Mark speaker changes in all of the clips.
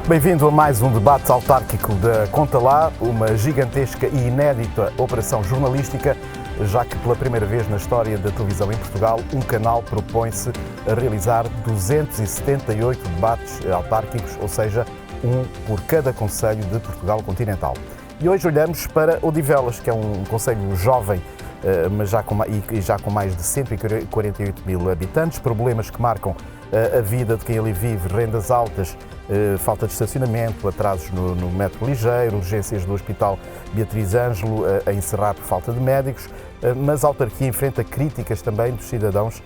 Speaker 1: Bem-vindo a mais um debate autárquico da Conta Lá, uma gigantesca e inédita operação jornalística, já que pela primeira vez na história da televisão em Portugal, um canal propõe-se a realizar 278 debates autárquicos, ou seja, um por cada concelho de Portugal continental. E hoje olhamos para Odivelas, que é um concelho jovem, mas já com mais de 148 mil habitantes, problemas que marcam a vida de quem ali vive, rendas altas, falta de estacionamento, atrasos no metro ligeiro, urgências do Hospital Beatriz Ângelo a encerrar por falta de médicos, mas a autarquia enfrenta críticas também dos cidadãos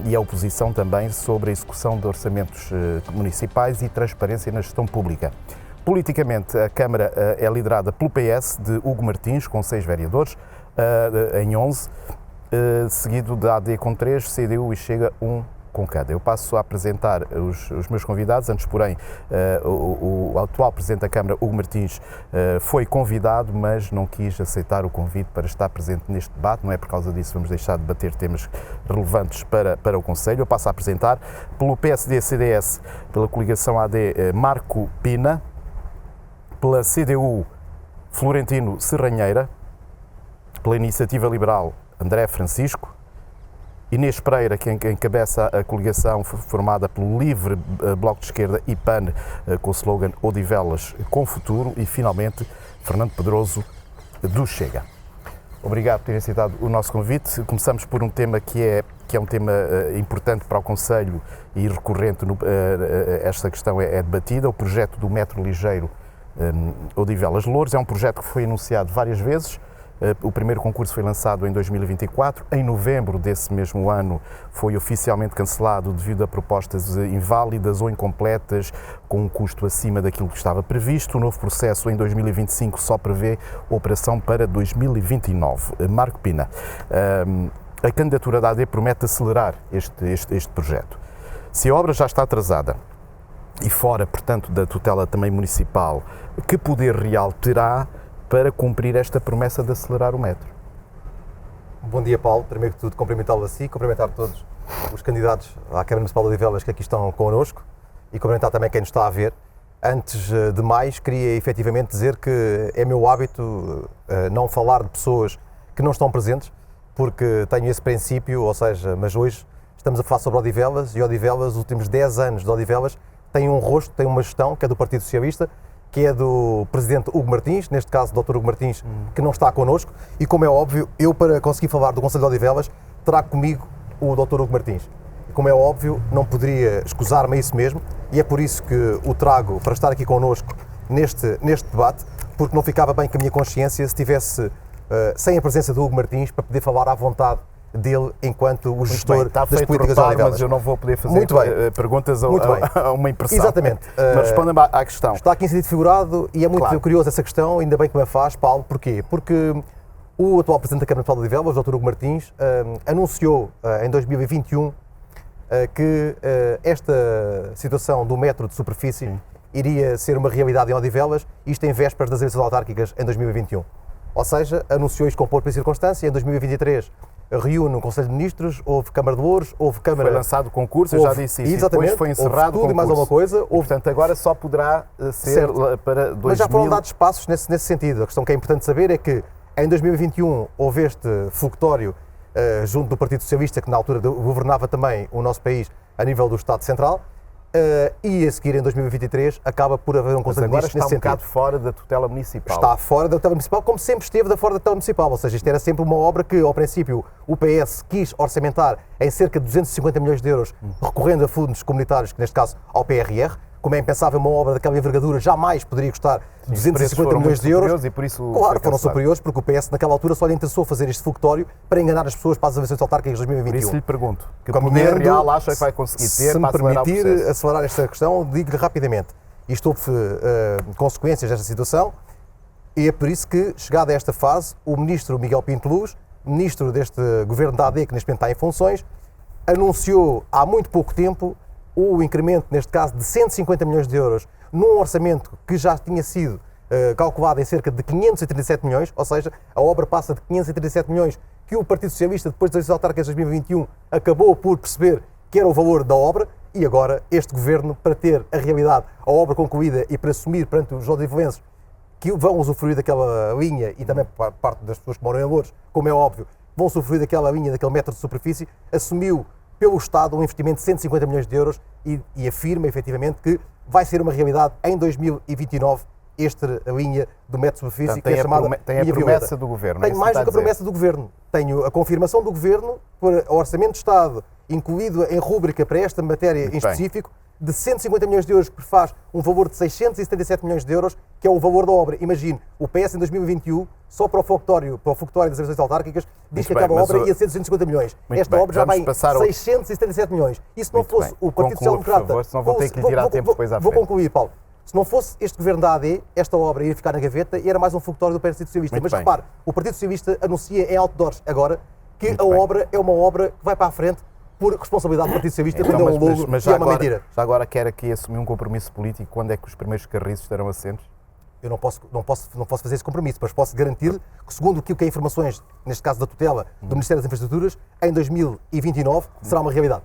Speaker 1: e a oposição também sobre a execução de orçamentos municipais e transparência na gestão pública. Politicamente, a Câmara é liderada pelo PS de Hugo Martins, com 6 vereadores, em 11, seguido da AD com 3, CDU e Chega 1 com cada. Eu passo a apresentar os meus convidados, antes porém o atual Presidente da Câmara, Hugo Martins, foi convidado, mas não quis aceitar o convite para estar presente neste debate, não é por causa disso vamos deixar de debater temas relevantes para o Conselho. Eu passo a apresentar pelo PSD-CDS, pela coligação AD, Marco Pina, pela CDU, Florentino Serranheira, pela Iniciativa Liberal, André Francisco, Inês Pereira, que encabeça a coligação formada pelo Livre, Bloco de Esquerda e PAN, com o slogan Odivelas com futuro, e finalmente Fernando Pedroso, do Chega. Obrigado por terem aceitado o nosso convite. Começamos por um tema que é um tema importante para o Conselho e recorrente, esta questão é debatida, o projeto do metro ligeiro Odivelas-Louros. É um projeto que foi anunciado várias vezes. O primeiro concurso foi lançado em 2024. Em novembro desse mesmo ano foi oficialmente cancelado devido a propostas inválidas ou incompletas, com um custo acima daquilo que estava previsto. O novo processo em 2025 só prevê operação para 2029. Marco Pina, a candidatura da AD promete acelerar este projeto. Se a obra já está atrasada e fora, portanto, da tutela também municipal, que poder real terá para cumprir esta promessa de acelerar o metro?
Speaker 2: Bom dia, Paulo. Primeiro que tudo, cumprimentá-lo a si, cumprimentar todos os candidatos à Câmara Municipal de Odivelas que aqui estão connosco e cumprimentar também quem nos está a ver. Antes de mais, queria efetivamente dizer que é meu hábito não falar de pessoas que não estão presentes, porque tenho esse princípio, ou seja, mas hoje estamos a falar sobre Odivelas, e Odivelas, os últimos 10 anos de Odivelas, tem um rosto, tem uma gestão, que é do Partido Socialista, que é do Presidente Hugo Martins, neste caso o Dr. Hugo Martins, que não está connosco, e como é óbvio, eu para conseguir falar do Concelho de Odivelas, trago comigo o Dr. Hugo Martins. E como é óbvio, não poderia escusar-me a isso mesmo, e é por isso que o trago para estar aqui connosco neste debate, porque não ficava bem com a minha consciência se estivesse sem a presença do Hugo Martins para poder falar à vontade dele enquanto o gestor das políticas de Odivelas.
Speaker 1: Mas eu não vou poder fazer perguntas a uma impressão.
Speaker 2: Exatamente.
Speaker 1: Mas responda-me à questão.
Speaker 2: Está aqui em sentido figurado e é muito curioso essa questão, ainda bem que me a faz, Paulo. Porquê? Porque o atual Presidente da Câmara Municipal de Odivelas, o Dr. Hugo Martins, anunciou em 2021 que esta situação do metro de superfície iria ser uma realidade em Odivelas, isto em vésperas das eleições autárquicas em 2021. Ou seja, anunciou isto com pouca circunstância. Em 2023 reúne um Conselho de Ministros, houve Câmara de Louros, houve Câmara...
Speaker 1: Foi lançado o concurso, eu já disse isso,
Speaker 2: exatamente,
Speaker 1: depois foi encerrado o concurso.
Speaker 2: E mais alguma coisa.
Speaker 1: E, portanto, agora só poderá ser para 2000...
Speaker 2: Mas já foram dados passos nesse sentido. A questão que é importante saber é que em 2021 houve este fogotório junto do Partido Socialista, que na altura governava também o nosso país a nível do Estado Central, e a seguir em 2023 acaba por haver um Conselho de Ministros nesse sentido.
Speaker 1: Agora está um bocado fora da tutela municipal.
Speaker 2: Está fora da tutela municipal, como sempre esteve fora da tutela municipal, ou seja, isto era sempre uma obra que, ao princípio, o PS quis orçamentar em cerca de 250 milhões de euros, recorrendo a fundos comunitários, que neste caso ao PRR. Como é impensável, uma obra daquela envergadura jamais poderia custar 250 milhões de euros.
Speaker 1: E por isso
Speaker 2: claro, foram superiores, porque o PS naquela altura só lhe interessou fazer este fogotório para enganar as pessoas para as eleições autárquicas de 2021.
Speaker 1: Por isso lhe pergunto, que poder real acha que vai conseguir ter para acelerar o processo?
Speaker 2: Se me permitir acelerar esta questão, digo-lhe rapidamente. Isto houve consequências desta situação, e é por isso que, chegada a esta fase, o Ministro Miguel Pinto Luz, Ministro deste Governo da AD, que neste momento está em funções, anunciou há muito pouco tempo o incremento, neste caso, de 150 milhões de euros num orçamento que já tinha sido calculado em cerca de 537 milhões, ou seja, a obra passa de 537 milhões que o Partido Socialista, depois das eleições autárquicas de 2021, acabou por perceber que era o valor da obra, E agora, este governo, para ter a realidade, a obra concluída e para assumir perante os odivelenses que vão usufruir daquela linha e também parte das pessoas que moram em Loures, como é óbvio, vão usufruir daquela linha, daquele metro de superfície, assumiu pelo Estado um investimento de 150 milhões de euros e afirma efetivamente que vai ser uma realidade em 2029 esta linha do metro de superfície,
Speaker 1: portanto,
Speaker 2: que é chamada
Speaker 1: tem a promessa do Governo.
Speaker 2: Tenho mais do que a promessa do Governo. Tenho a confirmação do Governo para o Orçamento de Estado, incluído em rúbrica para esta matéria em específico, de 150 milhões de euros, que faz um valor de 677 milhões de euros, que é o valor da obra. Imagine, o PS em 2021, só para o fogotório das eleições autárquicas, diz que acaba a obra ia ser 250 milhões. Esta obra já vai em 677 milhões. E se não fosse o Partido Social Democrata...
Speaker 1: Senão vou ter que lhe tirar tempo depois à frente.
Speaker 2: Vou concluir, Paulo. Se não fosse este governo da AD, esta obra ia ficar na gaveta e era mais um fogotório do Partido Socialista. Mas repare, o Partido Socialista anuncia em outdoors agora que a obra é uma obra que vai para a frente por responsabilidade do Partido Socialista, quando é um logo e é uma mentira.
Speaker 1: Já agora quer aqui assumir um compromisso político, quando é que os primeiros carris estarão assentos?
Speaker 2: Eu não posso fazer esse compromisso, mas posso garantir que, segundo aquilo que é informações, neste caso da tutela do Ministério das Infraestruturas, em 2029 será uma realidade.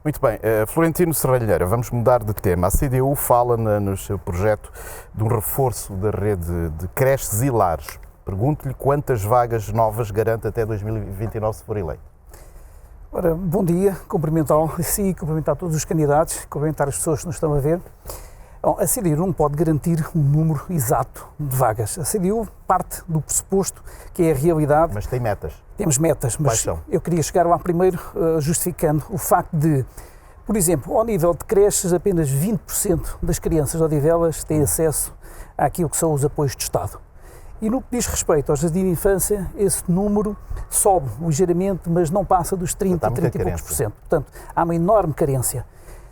Speaker 1: Muito bem. Florentino Serralheira, vamos mudar de tema. A CDU fala no seu projeto de um reforço da rede de creches e lares. Pergunto-lhe quantas vagas novas garante até 2029 se for eleito.
Speaker 3: Ora, bom dia, cumprimentá-lo e cumprimentar todos os candidatos, cumprimentar as pessoas que nos estão a ver. Bom, a CDU não pode garantir um número exato de vagas. A CDU parte do pressuposto que é a realidade.
Speaker 1: Mas tem metas.
Speaker 3: Temos metas, mas eu queria chegar lá primeiro justificando o facto de, por exemplo, ao nível de creches, apenas 20% das crianças de Odivelas têm acesso àquilo que são os apoios de Estado. E no que diz respeito ao jardim de infância, esse número sobe ligeiramente, mas não passa dos 30 e poucos por cento. Portanto, há uma enorme carência.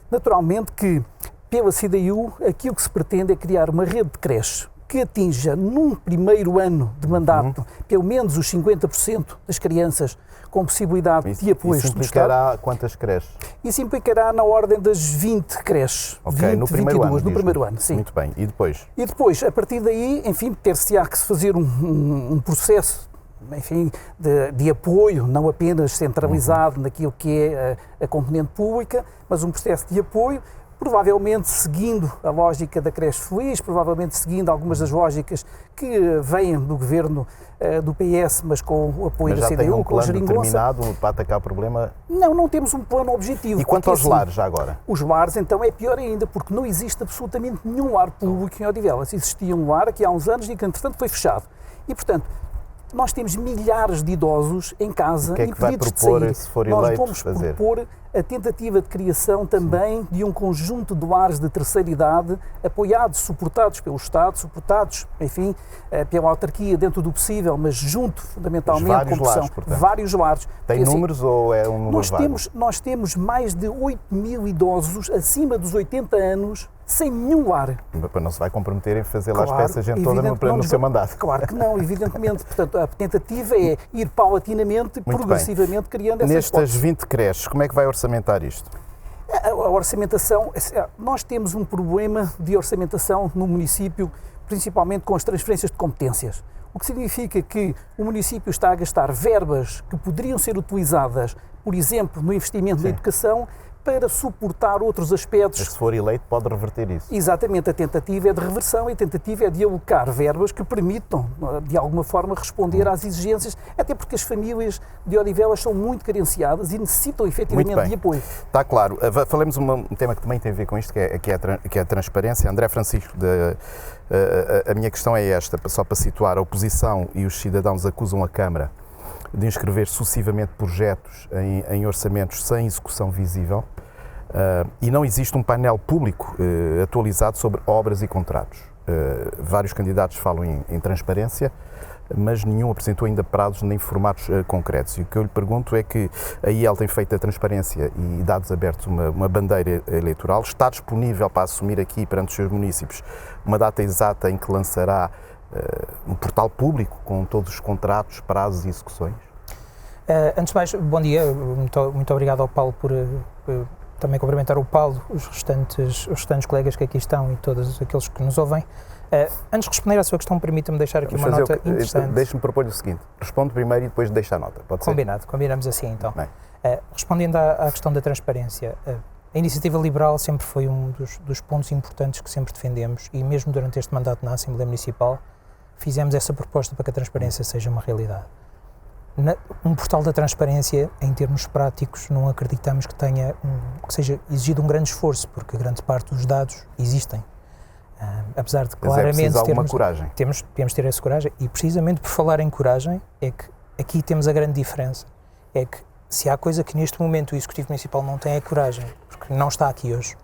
Speaker 3: Naturalmente que, pela CDU, aquilo que se pretende é criar uma rede de creches que atinja, num primeiro ano de mandato, pelo menos os 50% das crianças com possibilidade de apoios do Estado.
Speaker 1: Isso implicará quantas creches?
Speaker 3: Isso implicará na ordem das 20 creches.
Speaker 1: Ok,
Speaker 3: 20,
Speaker 1: no primeiro
Speaker 3: 22,
Speaker 1: ano.
Speaker 3: No primeiro ano, sim.
Speaker 1: Muito bem. E depois?
Speaker 3: E depois, a partir daí, enfim, ter-se-á que se fazer um processo, enfim, de apoio, não apenas centralizado naquilo que é a componente pública, mas um processo de apoio, provavelmente seguindo a lógica da creche feliz, provavelmente seguindo algumas das lógicas que vêm do governo do PS, mas com o apoio da CDU, com o geringonça.
Speaker 1: Determinado para atacar o problema?
Speaker 3: Não temos um plano objetivo.
Speaker 1: E quanto aos lares, já agora?
Speaker 3: Os lares, então, é pior ainda, porque não existe absolutamente nenhum lar público em Odivelas. Existia um lar aqui há uns anos e que, entretanto, foi fechado. E, portanto, nós temos milhares de idosos em casa impedidos de sair.
Speaker 1: O que é que vai propor, se for eleito,
Speaker 3: nós vamos propor a tentativa de criação também de um conjunto de lares de terceira idade, apoiados, suportados pelo Estado, suportados, enfim, pela autarquia dentro do possível, mas junto, fundamentalmente, com pressão. Vários lares.
Speaker 1: Tem números ou é um número vago?
Speaker 3: Nós temos mais de 8 mil idosos acima dos 80 anos sem nenhum lar.
Speaker 1: Não se vai comprometer em fazer lá as peças gente toda no seu mandato.
Speaker 3: Claro que não, evidentemente. Portanto, a tentativa é ir paulatinamente, progressivamente, criando essas
Speaker 1: Nestas 20 creches, como é que vai orçamentar isto?
Speaker 3: A orçamentação, nós temos um problema de orçamentação no município, principalmente com as transferências de competências. O que significa que o município está a gastar verbas que poderiam ser utilizadas, por exemplo, no investimento na educação, para suportar outros aspectos.
Speaker 1: Mas se for eleito pode reverter isso.
Speaker 3: Exatamente, a tentativa é de reversão e a tentativa é de alocar verbas que permitam, de alguma forma, responder às exigências, até porque as famílias de Odivelas são muito carenciadas e necessitam efetivamente de apoio.
Speaker 1: Está claro. Falemos um tema que também tem a ver com isto, que é a transparência. André Francisco, a minha questão é esta, só para situar: a oposição e os cidadãos acusam a Câmara de inscrever sucessivamente projetos em orçamentos sem execução visível e não existe um painel público atualizado sobre obras e contratos. Vários candidatos falam em transparência, mas nenhum apresentou ainda prazos nem formatos concretos. E o que eu lhe pergunto é que a IEL tem feito a transparência e dados abertos uma bandeira eleitoral. Está disponível para assumir aqui perante os seus municípios uma data exata em que lançará um portal público com todos os contratos, prazos e execuções?
Speaker 4: Antes de mais, bom dia, muito obrigado ao Paulo por também cumprimentar o Paulo, os restantes colegas que aqui estão e todos aqueles que nos ouvem. Antes de responder à sua questão, permita-me deixar aqui uma nota interessante.
Speaker 1: Deixe-me propor-lhe o seguinte: responde primeiro e depois deixa a nota, pode ser?
Speaker 4: Combinado, combinamos assim então. Respondendo à questão da transparência, A iniciativa liberal sempre foi um dos pontos importantes que sempre defendemos e mesmo durante este mandato na Assembleia Municipal fizemos essa proposta para que a transparência seja uma realidade. Um portal da transparência, em termos práticos, não acreditamos que seja exigido um grande esforço, porque grande parte dos dados existem. Apesar de claramente
Speaker 1: termos coragem.
Speaker 4: Temos ter essa coragem e precisamente por falar em coragem é que aqui temos a grande diferença. É que se há coisa que neste momento o Executivo Municipal não tem é coragem, porque não está aqui hoje.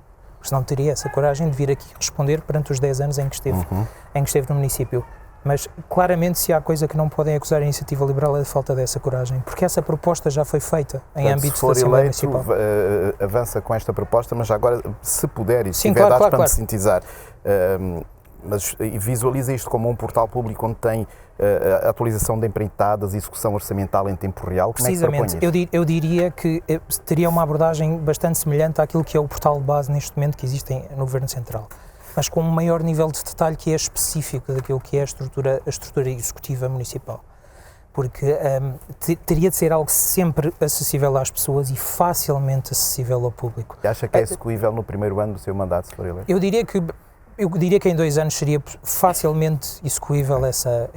Speaker 4: Senão teria essa coragem de vir aqui responder perante os 10 anos em que esteve no município. Mas claramente se há coisa que não podem acusar a Iniciativa Liberal é a falta dessa coragem, porque essa proposta já foi feita em âmbito da Assembleia Municipal.
Speaker 1: Se for eleito, avança com esta proposta, mas já agora, se puder e se tiver dados para me sintetizar, mas visualiza isto como um portal público onde tem a atualização de empreitadas, execução orçamental em tempo real. Como
Speaker 4: precisamente,
Speaker 1: é que propõe
Speaker 4: eu diria que teria uma abordagem bastante semelhante àquilo que é o portal de base neste momento que existe no Governo Central, mas com um maior nível de detalhe que é específico daquilo que é a estrutura executiva municipal. Porque teria de ser algo sempre acessível às pessoas e facilmente acessível ao público.
Speaker 1: E acha que é execuível no primeiro ano do seu mandato, se for eleito?
Speaker 4: Eu diria que em 2 anos seria facilmente execuível essa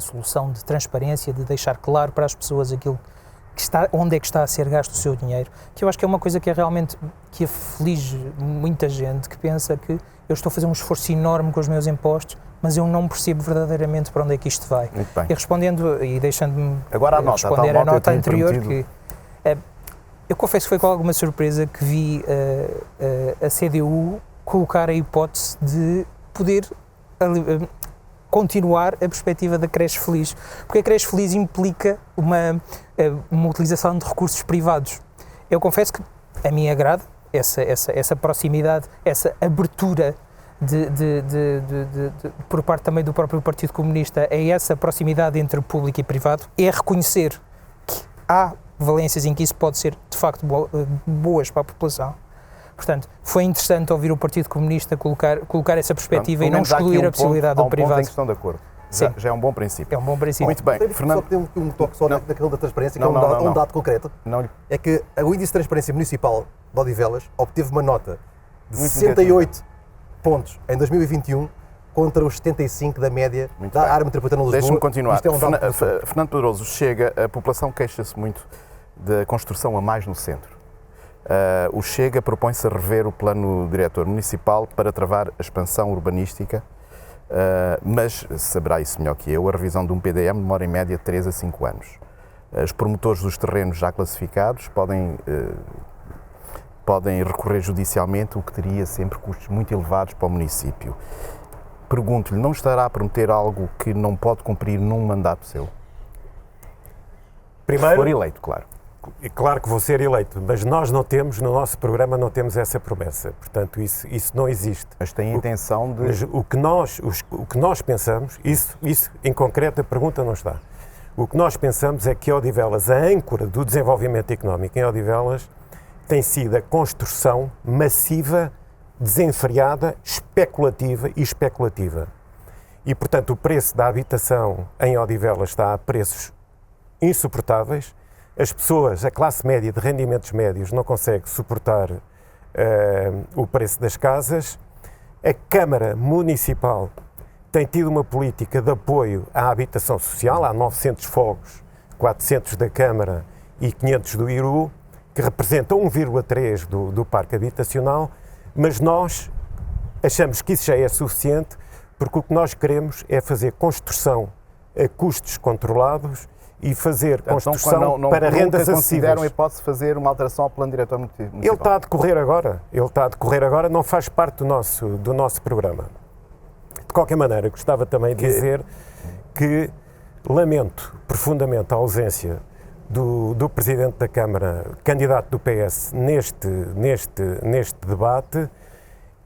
Speaker 4: solução de transparência, de deixar claro para as pessoas aquilo onde é que está a ser gasto o seu dinheiro, que eu acho que é uma coisa que realmente que aflige muita gente, que pensa que eu estou a fazer um esforço enorme com os meus impostos, mas eu não percebo verdadeiramente para onde é que isto vai.
Speaker 1: Muito bem.
Speaker 4: E respondendo e deixando-me
Speaker 1: responder
Speaker 4: à nota anterior, que eu confesso que foi com alguma surpresa que vi a CDU colocar a hipótese de poder continuar a perspectiva da creche feliz, porque a creche feliz implica uma utilização de recursos privados. Eu confesso que a mim agrada essa proximidade, essa abertura por parte também do próprio Partido Comunista a essa proximidade entre o público e privado, é reconhecer que há valências em que isso pode ser de facto boas para a população. Portanto, foi interessante ouvir o Partido Comunista colocar essa perspectiva e não excluir a possibilidade do privado.
Speaker 1: Em questão de acordo. Já é um bom princípio.
Speaker 4: É um bom princípio.
Speaker 1: Muito bem.
Speaker 2: Fernando, só pedir um toque só naquilo da transparência, que é um dado concreto. É que o Índice de Transparência Municipal de Odivelas obteve uma nota de 68 pontos em 2021 contra os 75 da média da área metropolitana de Lisboa.
Speaker 1: Deixa-me continuar.
Speaker 2: É
Speaker 1: Fernando Pedroso, Chega, a população queixa-se muito da construção a mais no centro. O Chega propõe-se a rever o plano diretor municipal para travar a expansão urbanística, mas saberá isso melhor que eu, a revisão de um PDM demora em média 3 a 5 anos. Os promotores dos terrenos já classificados podem recorrer judicialmente, o que teria sempre custos muito elevados para o município. Pergunto-lhe, não estará a prometer algo que não pode cumprir num mandato seu?
Speaker 5: Primeiro,
Speaker 1: se for eleito, claro.
Speaker 5: É claro que vou ser eleito, mas nós não temos, no nosso programa, não temos essa promessa. Portanto, isso não existe.
Speaker 1: Mas tem a intenção de...
Speaker 5: Mas o que nós pensamos, isso em concreto a pergunta não está. O que nós pensamos é que Odivelas, a âncora do desenvolvimento económico em Odivelas, tem sido a construção massiva, desenfreada, especulativa e especulativa. E, portanto, o preço da habitação em Odivelas está a preços insuportáveis. As pessoas, a classe média de rendimentos médios não consegue suportar o preço das casas. A Câmara Municipal tem tido uma política de apoio à habitação social. Há 900 fogos, 400 da Câmara e 500 do IRU, que representam 1,3% do parque habitacional, mas nós achamos que isso já é suficiente, porque o que nós queremos é fazer construção a custos controlados e fazer construção para rendas acessíveis.
Speaker 1: Consideram a hipótese de fazer uma alteração ao plano diretor municipal?
Speaker 5: Ele está a decorrer agora, não faz parte do nosso programa. De qualquer maneira, gostava também de dizer que lamento profundamente a ausência do Presidente da Câmara, candidato do PS, neste debate,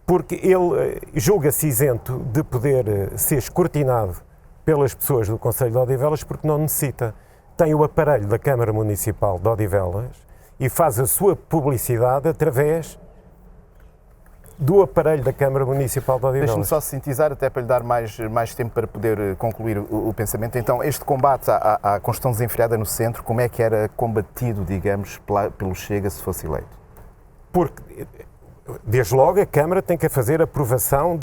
Speaker 5: porque ele julga-se isento de poder ser escrutinado pelas pessoas do Concelho de Odivelas porque não necessita. Tem o aparelho da Câmara Municipal de Odivelas e faz a sua publicidade através do aparelho da Câmara Municipal de Odivelas.
Speaker 1: Deixe-me só sintetizar, até para lhe dar mais tempo para poder concluir o pensamento. Então, este combate à construção desenfreada no centro, como é que era combatido, digamos, pelo Chega se fosse eleito?
Speaker 5: porque, desde logo, a Câmara tem que fazer a aprovação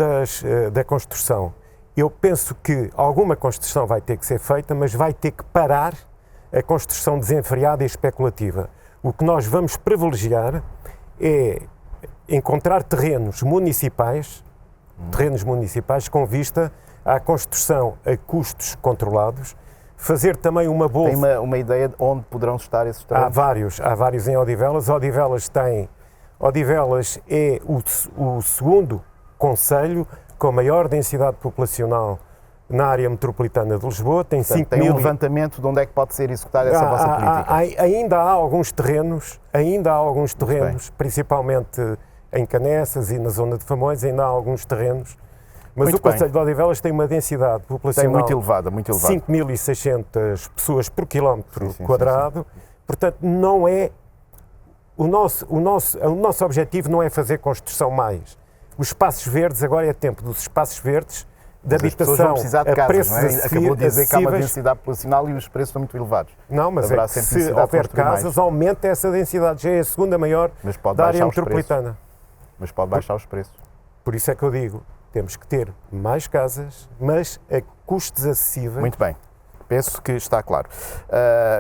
Speaker 5: da construção. Eu penso que alguma construção vai ter que ser feita, mas vai ter que parar a construção desenfreada e especulativa. O que nós vamos privilegiar é encontrar terrenos municipais com vista à construção a custos controlados, fazer também uma bolsa...
Speaker 1: Tem uma ideia de onde poderão estar esses terrenos?
Speaker 5: Há vários em Odivelas. Odivelas é o segundo concelho com maior densidade populacional na área metropolitana de Lisboa. Tem 5
Speaker 1: tem
Speaker 5: mil...
Speaker 1: um levantamento de onde é que pode ser executada essa vossa política?
Speaker 5: Ainda há alguns terrenos, principalmente em Canessas e na zona de Famões, ainda há alguns terrenos. Mas o concelho de Odivelas tem uma densidade populacional
Speaker 1: muito elevada.
Speaker 5: 5.600 pessoas por quilómetro quadrado. Portanto, não é... O nosso objetivo não é fazer construção mais. Os espaços verdes, agora é tempo dos espaços verdes, de habitação
Speaker 1: vão precisar de casas,
Speaker 5: preços
Speaker 1: não é? Acabou de dizer que há uma
Speaker 5: acessíveis.
Speaker 1: densidade populacional e os preços são muito elevados.
Speaker 5: Não, mas
Speaker 1: Haverá sempre
Speaker 5: se
Speaker 1: necessidade de
Speaker 5: houver
Speaker 1: construir
Speaker 5: casas,
Speaker 1: mais.
Speaker 5: aumenta essa densidade. Já é a segunda maior da área metropolitana.
Speaker 1: Mas pode baixar os preços.
Speaker 5: Por isso é que eu digo, temos que ter mais casas, mas a custos acessíveis.
Speaker 1: Muito bem. Penso que está claro.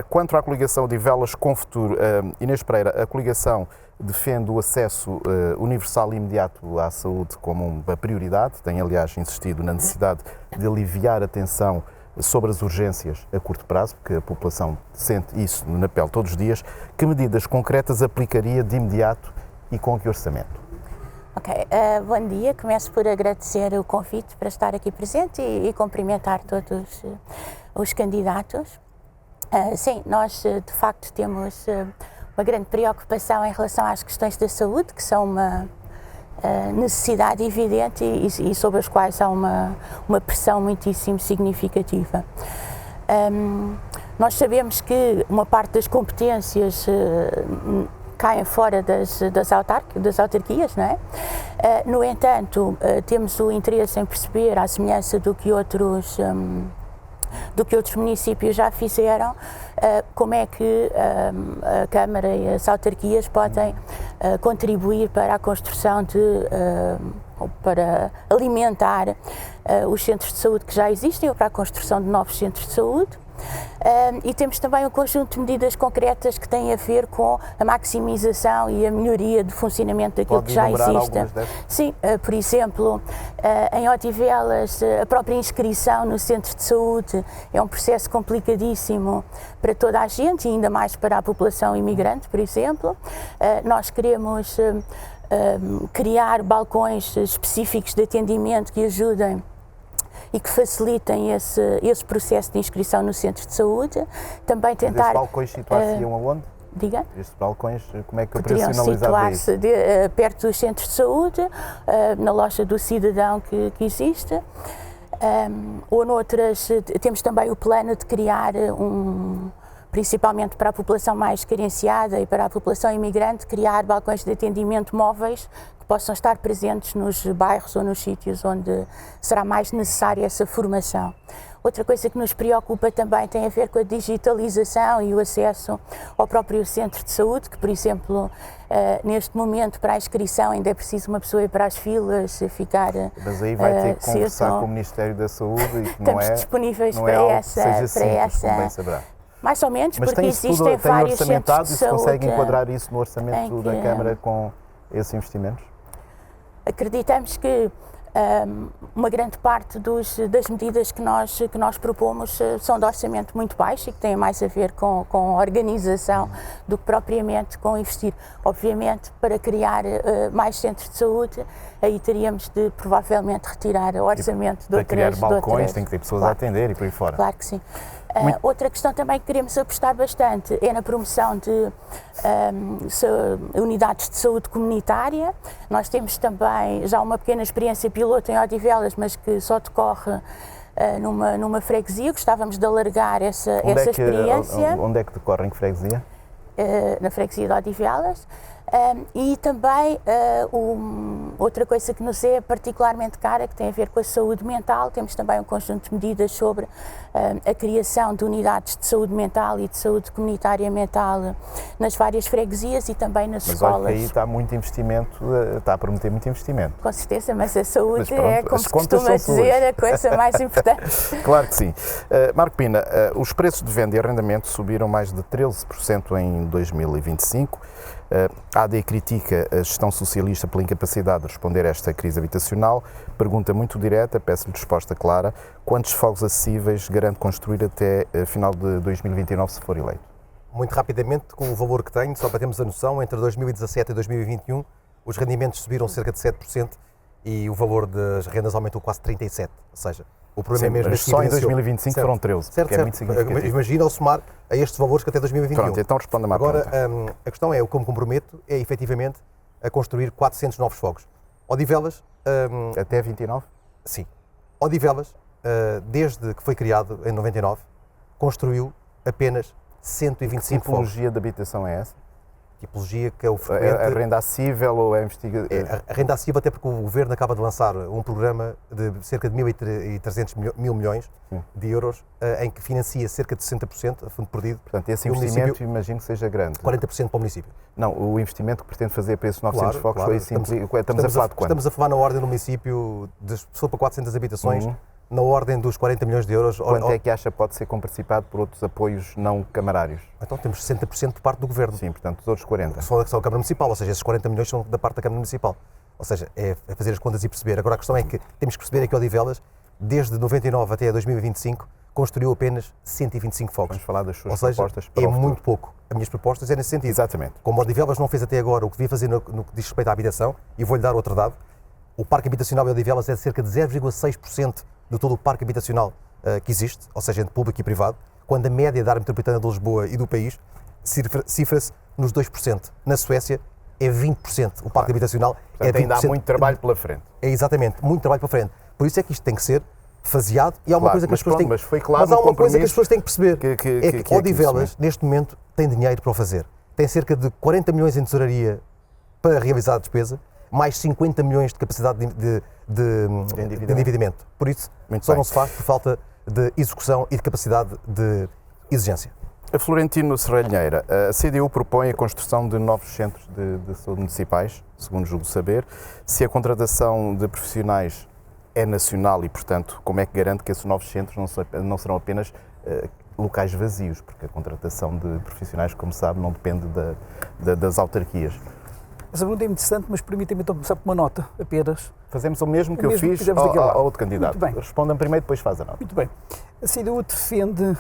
Speaker 1: Quanto à coligação Odivelas com Futuro, Inês Pereira, a coligação defende o acesso universal e imediato à saúde como uma prioridade. Tem, aliás, insistido na necessidade de aliviar a tensão sobre as urgências a curto prazo, porque a população sente isso na pele todos os dias. Que medidas concretas aplicaria de imediato e com que orçamento?
Speaker 6: Ok, bom dia. Começo por agradecer o convite para estar aqui presente e cumprimentar todos os candidatos. Sim, nós de facto temos uma grande preocupação em relação às questões da saúde, que são uma necessidade evidente e sobre as quais há uma pressão muitíssimo significativa. Nós sabemos que uma parte das competências caem fora das autarquias, não é? No entanto, temos o interesse em perceber, à semelhança do que outros municípios já fizeram, como é que a Câmara e as autarquias podem contribuir para a construção para alimentar os centros de saúde que já existem ou para a construção de novos centros de saúde. E temos também um conjunto de medidas concretas que têm a ver com a maximização e a melhoria do funcionamento daquilo que já existe. Sim, por exemplo, em Odivelas, a própria inscrição no centro de saúde é um processo complicadíssimo para toda a gente e ainda mais para a população imigrante, por exemplo. Nós queremos criar balcões específicos de atendimento que ajudem e que facilitem esse processo de inscrição no centro de saúde. Também tentar...
Speaker 1: Esses balcões situar-se-iam aonde?
Speaker 6: Diga?
Speaker 1: Estes balcões, como é que
Speaker 6: poderiam
Speaker 1: operacionalizava isso?
Speaker 6: situar-se perto dos centros de saúde, na loja do cidadão que existe, ou noutras. Temos também o plano de criar principalmente para a população mais carenciada e para a população imigrante, criar balcões de atendimento móveis que possam estar presentes nos bairros ou nos sítios onde será mais necessária essa formação. Outra coisa que nos preocupa também tem a ver com a digitalização e o acesso ao próprio centro de saúde, que, por exemplo, neste momento, para a inscrição ainda é preciso uma pessoa ir para as filas, ficar...
Speaker 1: Mas aí vai ter que conversar com o Ministério da Saúde e que
Speaker 6: estamos disponíveis
Speaker 1: não
Speaker 6: para
Speaker 1: algo
Speaker 6: essa...
Speaker 1: que seja simples, como bem saberá.
Speaker 6: Mais ou menos,
Speaker 1: mas
Speaker 6: porque existem vários centros de saúde.
Speaker 1: Mas consegue enquadrar isso no orçamento da Câmara com esses investimentos?
Speaker 6: Acreditamos que uma grande parte das medidas que nós propomos são de orçamento muito baixo e que têm mais a ver com a organização do que propriamente com investir. Obviamente, para criar mais centros de saúde, aí teríamos de provavelmente retirar o orçamento de outras...
Speaker 1: Para criar balcões tem que ter pessoas a atender e por aí fora.
Speaker 6: Claro que sim. Outra questão também que queremos apostar bastante é na promoção de unidades de saúde comunitária. Nós temos também já uma pequena experiência piloto em Odivelas, mas que só decorre numa freguesia. Gostávamos de alargar essa experiência.
Speaker 1: Onde é que decorre? Em que freguesia?
Speaker 6: Na freguesia de Odivelas. E também outra coisa que nos é particularmente cara, que tem a ver com a saúde mental, temos também um conjunto de medidas sobre a criação de unidades de saúde mental e de saúde comunitária mental nas várias freguesias e também nas escolas.
Speaker 1: Mas olha que aí está muito investimento, está a prometer muito investimento.
Speaker 6: Com certeza, mas a saúde
Speaker 1: Mas pronto,
Speaker 6: é, como
Speaker 1: as
Speaker 6: se
Speaker 1: contas
Speaker 6: costuma
Speaker 1: são
Speaker 6: dizer,
Speaker 1: suas.
Speaker 6: a coisa mais importante.
Speaker 1: Claro que sim. Marco Pina, os preços de venda e arrendamento subiram mais de 13% em 2025. A AD critica a gestão socialista pela incapacidade de responder a esta crise habitacional. Pergunta muito direta, peço-lhe resposta clara. Quantos fogos acessíveis garante construir até final de 2029, se for eleito?
Speaker 2: Muito rapidamente, com o valor que tenho, só para termos a noção, entre 2017 e 2021, os rendimentos subiram cerca de 7% e o valor das rendas aumentou quase 37%. Ou seja, o problema é mesmo
Speaker 1: mas só em 2025
Speaker 2: certo,
Speaker 1: foram 13%,
Speaker 2: certo,
Speaker 1: que é muito significativo.
Speaker 2: Imagina ao somar a estes valores que até 2021.
Speaker 1: Pronto, então responda-me à
Speaker 2: Agora,
Speaker 1: pergunta.
Speaker 2: a questão é, o que eu me comprometo é efetivamente a construir 400 novos fogos. Odivelas...
Speaker 1: Até 29?
Speaker 2: Sim. Odivelas, desde que foi criado em 99, construiu apenas 125
Speaker 1: Que tipologia
Speaker 2: fogos.
Speaker 1: de habitação é essa?
Speaker 2: Tipologia que é o frequente...
Speaker 1: A renda acessível ou a investigação?
Speaker 2: A renda acessível, até porque o Governo acaba de lançar um programa de cerca de 1.300 mil milhões de euros, em que financia cerca de 60% a fundo perdido.
Speaker 1: Portanto, esse
Speaker 2: E o
Speaker 1: investimento imagino que seja grande.
Speaker 2: 40% para o município.
Speaker 1: Não, o investimento que pretende fazer para esses 900 fogos
Speaker 2: Claro.
Speaker 1: foi assim, estamos a falar de quanto?
Speaker 2: Estamos a falar na ordem no município, se for para 400 habitações, na ordem dos 40 milhões de euros.
Speaker 1: Quanto é que acha que pode ser comparticipado por outros apoios não camarários?
Speaker 2: Então temos 60% por parte do Governo.
Speaker 1: Sim, portanto, os outros 40.
Speaker 2: São a Câmara Municipal, ou seja, esses 40 milhões são da parte da Câmara Municipal. Ou seja, é fazer as contas e perceber. Agora a questão é que temos que perceber que Odivelas, desde 99 até 2025, construiu apenas 125 fogos.
Speaker 1: Vamos falar das suas
Speaker 2: ou seja,
Speaker 1: propostas para
Speaker 2: é
Speaker 1: o futuro.
Speaker 2: muito pouco. As minhas propostas é nesse sentido.
Speaker 1: Exatamente.
Speaker 2: Como Odivelas não fez até agora o que devia fazer no que diz respeito à habitação, e vou-lhe dar outro dado, o parque habitacional de Odivelas é cerca de 0,6% de todo o parque habitacional que existe, ou seja, entre público e privado, quando a média da área metropolitana de Lisboa e do país cifra-se nos 2%. Na Suécia é 20%. O parque habitacional
Speaker 1: Portanto,
Speaker 2: é 20%.
Speaker 1: ainda há muito trabalho pela frente.
Speaker 2: É exatamente, muito trabalho para frente. Por isso é que isto tem que ser faseado e há uma coisa que as pessoas têm
Speaker 1: mas foi claro
Speaker 2: Mas há
Speaker 1: no
Speaker 2: uma coisa que as
Speaker 1: compromisso
Speaker 2: pessoas têm que perceber,
Speaker 1: que
Speaker 2: que Odivelas, neste momento, tem dinheiro para o fazer. Tem cerca de 40 milhões em tesouraria para realizar a despesa, mais 50 milhões de capacidade de endividamento. Por isso,
Speaker 1: Muito
Speaker 2: só
Speaker 1: bem.
Speaker 2: não se faz por falta de execução e de capacidade de exigência.
Speaker 1: A Florentino Serralheira, a CDU propõe a construção de novos centros de saúde municipais, segundo julgo saber. Se a contratação de profissionais é nacional e, portanto, como é que garante que esses novos centros não serão apenas locais vazios? Porque a contratação de profissionais, como sabe, não depende das autarquias.
Speaker 3: Essa pergunta é interessante, mas permitem-me então começar por uma nota apenas.
Speaker 1: Fazemos o mesmo que
Speaker 3: O
Speaker 1: eu
Speaker 3: mesmo que
Speaker 1: fiz
Speaker 3: fizemos daquele lado.
Speaker 1: ao outro candidato.
Speaker 3: Muito bem.
Speaker 1: Respondam primeiro, depois faz a nota.
Speaker 3: Muito bem. A CDU defende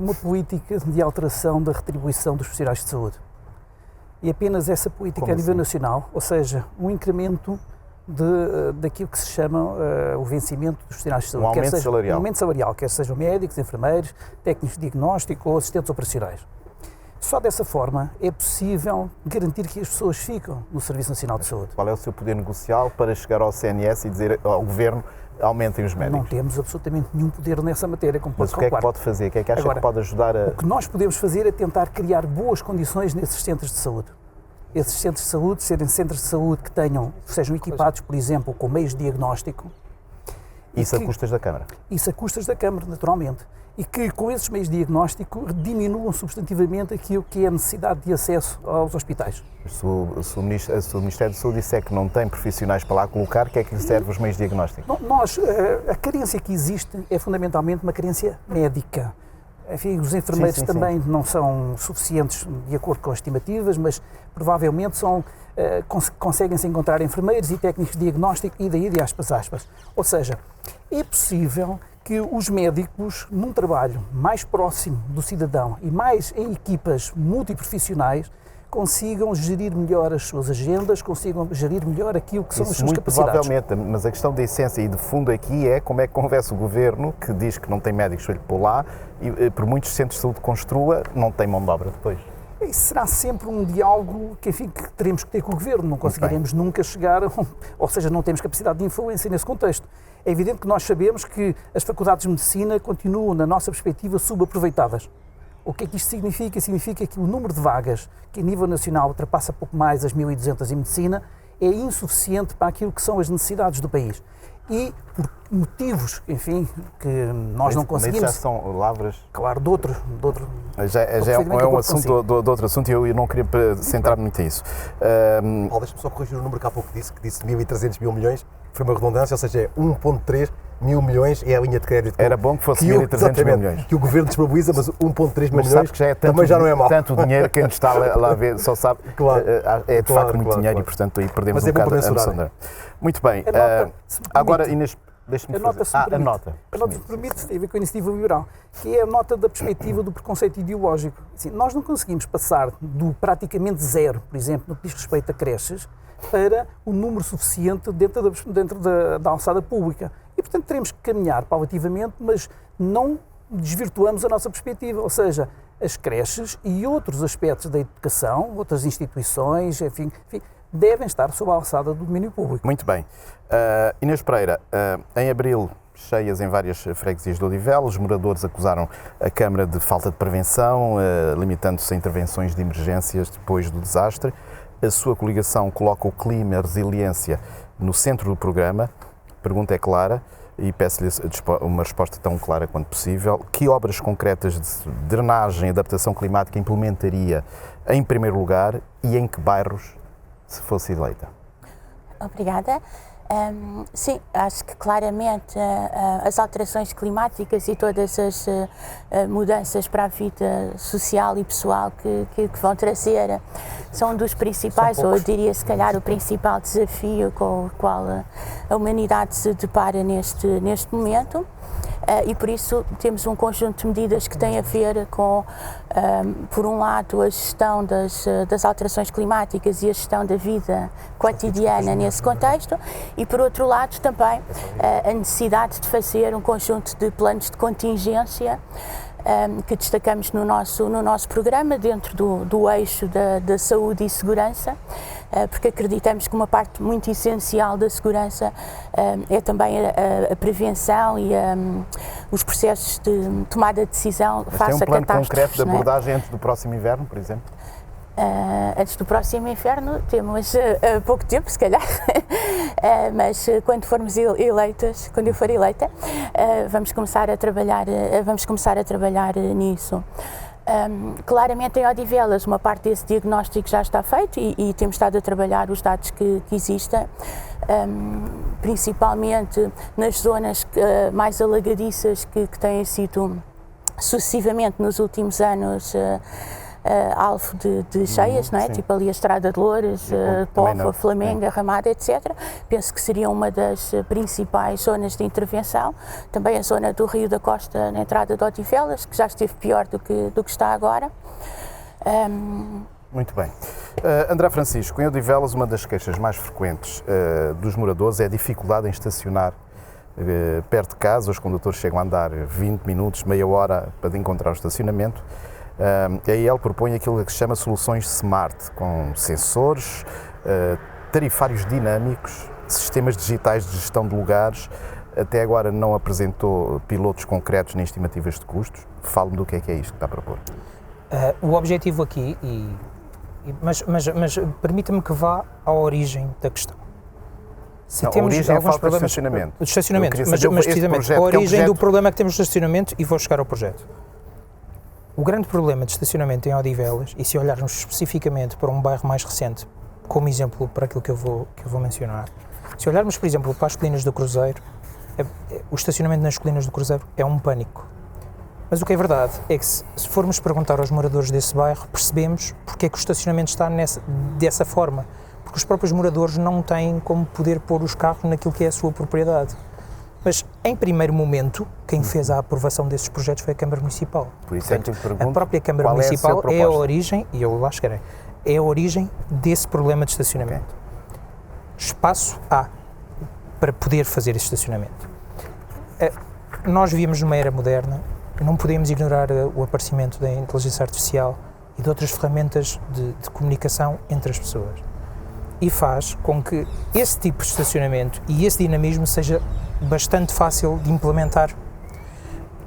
Speaker 3: uma política de alteração da retribuição dos profissionais de saúde. E apenas essa política
Speaker 1: Como
Speaker 3: a nível
Speaker 1: assim?
Speaker 3: nacional, ou seja, um incremento daquilo que se chama o vencimento dos profissionais de saúde.
Speaker 1: aumento
Speaker 3: quer seja,
Speaker 1: salarial.
Speaker 3: Um aumento salarial, quer sejam médicos, enfermeiros, técnicos de diagnóstico ou assistentes operacionais. Só dessa forma é possível garantir que as pessoas ficam no Serviço Nacional de Saúde.
Speaker 1: Qual é o seu poder negocial para chegar ao CNS e dizer ao Governo aumentem os médicos?
Speaker 3: Não temos absolutamente nenhum poder nessa matéria, como pode
Speaker 1: Mas o que é que
Speaker 3: calcular.
Speaker 1: pode fazer? O que é que acha
Speaker 3: Agora,
Speaker 1: que pode ajudar a...
Speaker 3: O que nós podemos fazer é tentar criar boas condições nesses centros de saúde. Esses centros de saúde serem centros de saúde que sejam equipados, por exemplo, com meios de diagnóstico.
Speaker 1: Isso a custas da Câmara?
Speaker 3: Isso a custas da Câmara, naturalmente. E que com esses meios de diagnóstico diminuam substantivamente aquilo que é a necessidade de acesso aos hospitais.
Speaker 1: Se o Ministério da Saúde disser que não tem profissionais para lá colocar, que é que lhe serve os meios de diagnóstico?
Speaker 3: A carência que existe é fundamentalmente uma carência médica. Enfim, os enfermeiros
Speaker 1: Sim.
Speaker 3: também não são suficientes de acordo com as estimativas, mas provavelmente conseguem-se encontrar enfermeiros e técnicos de diagnóstico e daí de aspas. Ou seja, é possível que os médicos, num trabalho mais próximo do cidadão e mais em equipas multiprofissionais, consigam gerir melhor as suas agendas, consigam gerir melhor aquilo que são as suas
Speaker 1: muito
Speaker 3: capacidades.
Speaker 1: provavelmente, mas a questão da essência e de fundo aqui é como é que conversa o Governo, que diz que não tem médicos para lhe pôr lá, e por muitos centros de saúde construa, não tem mão de obra depois.
Speaker 3: Isso será sempre um diálogo que teremos que ter com o Governo, não conseguiremos nunca chegar, ou seja, não temos capacidade de influência nesse contexto. É evidente que nós sabemos que as faculdades de medicina continuam, na nossa perspectiva, subaproveitadas. O que é que isto significa? Significa que o número de vagas, que a nível nacional ultrapassa pouco mais as 1.200 em medicina, é insuficiente para aquilo que são as necessidades do país. E por motivos, enfim, que nós não conseguimos...
Speaker 1: Mas já são lavras...
Speaker 3: Claro, de outro
Speaker 1: já é um assunto de outro assunto e eu não queria centrar-me muito em isso.
Speaker 2: Paulo, deixa-me só corrigir o número que há pouco disse, que disse 1.300 mil milhões, foi uma redundância, ou seja, é 1.3 mil milhões é a linha de crédito.
Speaker 1: Era bom que fosse 1.300 mil milhões.
Speaker 2: Que o Governo disponibiliza, mas 1.3 mil milhões
Speaker 1: que já é
Speaker 2: também já não é mau.
Speaker 1: Tanto dinheiro que quem está lá a ver só sabe,
Speaker 2: claro,
Speaker 1: é de facto muito dinheiro e portanto aí perdemos um bocado a noção. Muito bem, agora Inês, deixa-me fazer. A nota.
Speaker 3: A nota permite, tem a ver com a iniciativa liberal, que é a nota da perspectiva do preconceito ideológico. Assim, nós não conseguimos passar do praticamente zero, por exemplo, no que diz respeito a creches, para o número suficiente dentro da alçada pública. E, portanto, teremos que caminhar paulativamente, mas não desvirtuamos a nossa perspectiva, ou seja, as creches e outros aspectos da educação, outras instituições, enfim, devem estar sob a alçada do domínio público.
Speaker 1: Muito bem. Inês Pereira, em abril, cheias em várias freguesias de Odivelas, os moradores acusaram a Câmara de falta de prevenção, limitando-se a intervenções de emergências depois do desastre. A sua coligação coloca o clima e a resiliência no centro do programa. A pergunta é clara e peço-lhe uma resposta tão clara quanto possível. Que obras concretas de drenagem e adaptação climática implementaria em primeiro lugar e em que bairros, se fosse eleita?
Speaker 6: Obrigada. Sim, acho que claramente as alterações climáticas e todas as mudanças para a vida social e pessoal que vão trazer são um dos principais, ou eu diria se calhar o principal desafio com o qual a humanidade se depara neste momento. E por isso temos um conjunto de medidas que têm a ver com, por um lado, a gestão das alterações climáticas e a gestão da vida cotidiana nesse contexto e, por outro lado, também a necessidade de fazer um conjunto de planos de contingência que destacamos no nosso programa, dentro do eixo da saúde e segurança, porque acreditamos que uma parte muito essencial da segurança é também a prevenção e os processos de tomada de decisão face a catástrofes.
Speaker 1: Tem um plano concreto de abordagem antes do próximo inverno, por exemplo?
Speaker 6: Antes do próximo inverno temos pouco tempo, se calhar, mas quando formos eleitas, quando eu for eleita, vamos começar a trabalhar nisso. Claramente em Odivelas uma parte desse diagnóstico já está feito e temos estado a trabalhar os dados que existem, principalmente nas zonas mais alagadiças que têm sido sucessivamente nos últimos anos alvo de cheias, não é? Tipo ali a Estrada de Loures, Póvoa, Flamengo, Ramada, etc. Penso que seria uma das principais zonas de intervenção. Também a zona do Rio da Costa, na entrada de Odivelas, que já esteve pior do que está agora.
Speaker 1: Muito bem. André Francisco, em Odivelas, uma das queixas mais frequentes dos moradores é a dificuldade em estacionar perto de casa. Os condutores chegam a andar 20 minutos, meia hora para encontrar o estacionamento. A IEL propõe aquilo que se chama soluções smart, com sensores, tarifários dinâmicos, sistemas digitais de gestão de lugares. Até agora não apresentou pilotos concretos nem estimativas de custos. Fale-me do que é isto que está a propor.
Speaker 4: O objetivo aqui, mas permita-me que vá à origem da questão.
Speaker 1: Se temos origem alguns problemas de estacionamento.
Speaker 4: De estacionamento, mas precisamente a origem do problema que temos de estacionamento, e vou chegar ao projeto. O grande problema de estacionamento em Odivelas, e se olharmos especificamente para um bairro mais recente, como exemplo para aquilo que eu vou mencionar, se olharmos, por exemplo, para as Colinas do Cruzeiro, o estacionamento nas Colinas do Cruzeiro é um pânico. Mas o que é verdade é que se formos perguntar aos moradores desse bairro, percebemos porque é que o estacionamento está dessa forma. Porque os próprios moradores não têm como poder pôr os carros naquilo que é a sua propriedade. Mas, em primeiro momento, quem fez a aprovação desses projetos foi a Câmara Municipal.
Speaker 1: Por isso portanto,
Speaker 4: a própria Câmara Municipal é a origem, e eu lá chegarei, é a origem desse problema de estacionamento. Okay. Espaço há para poder fazer esse estacionamento. Nós vivemos numa era moderna, não podemos ignorar o aparecimento da inteligência artificial e de outras ferramentas de comunicação entre as pessoas. E faz com que esse tipo de estacionamento e esse dinamismo seja bastante fácil de implementar.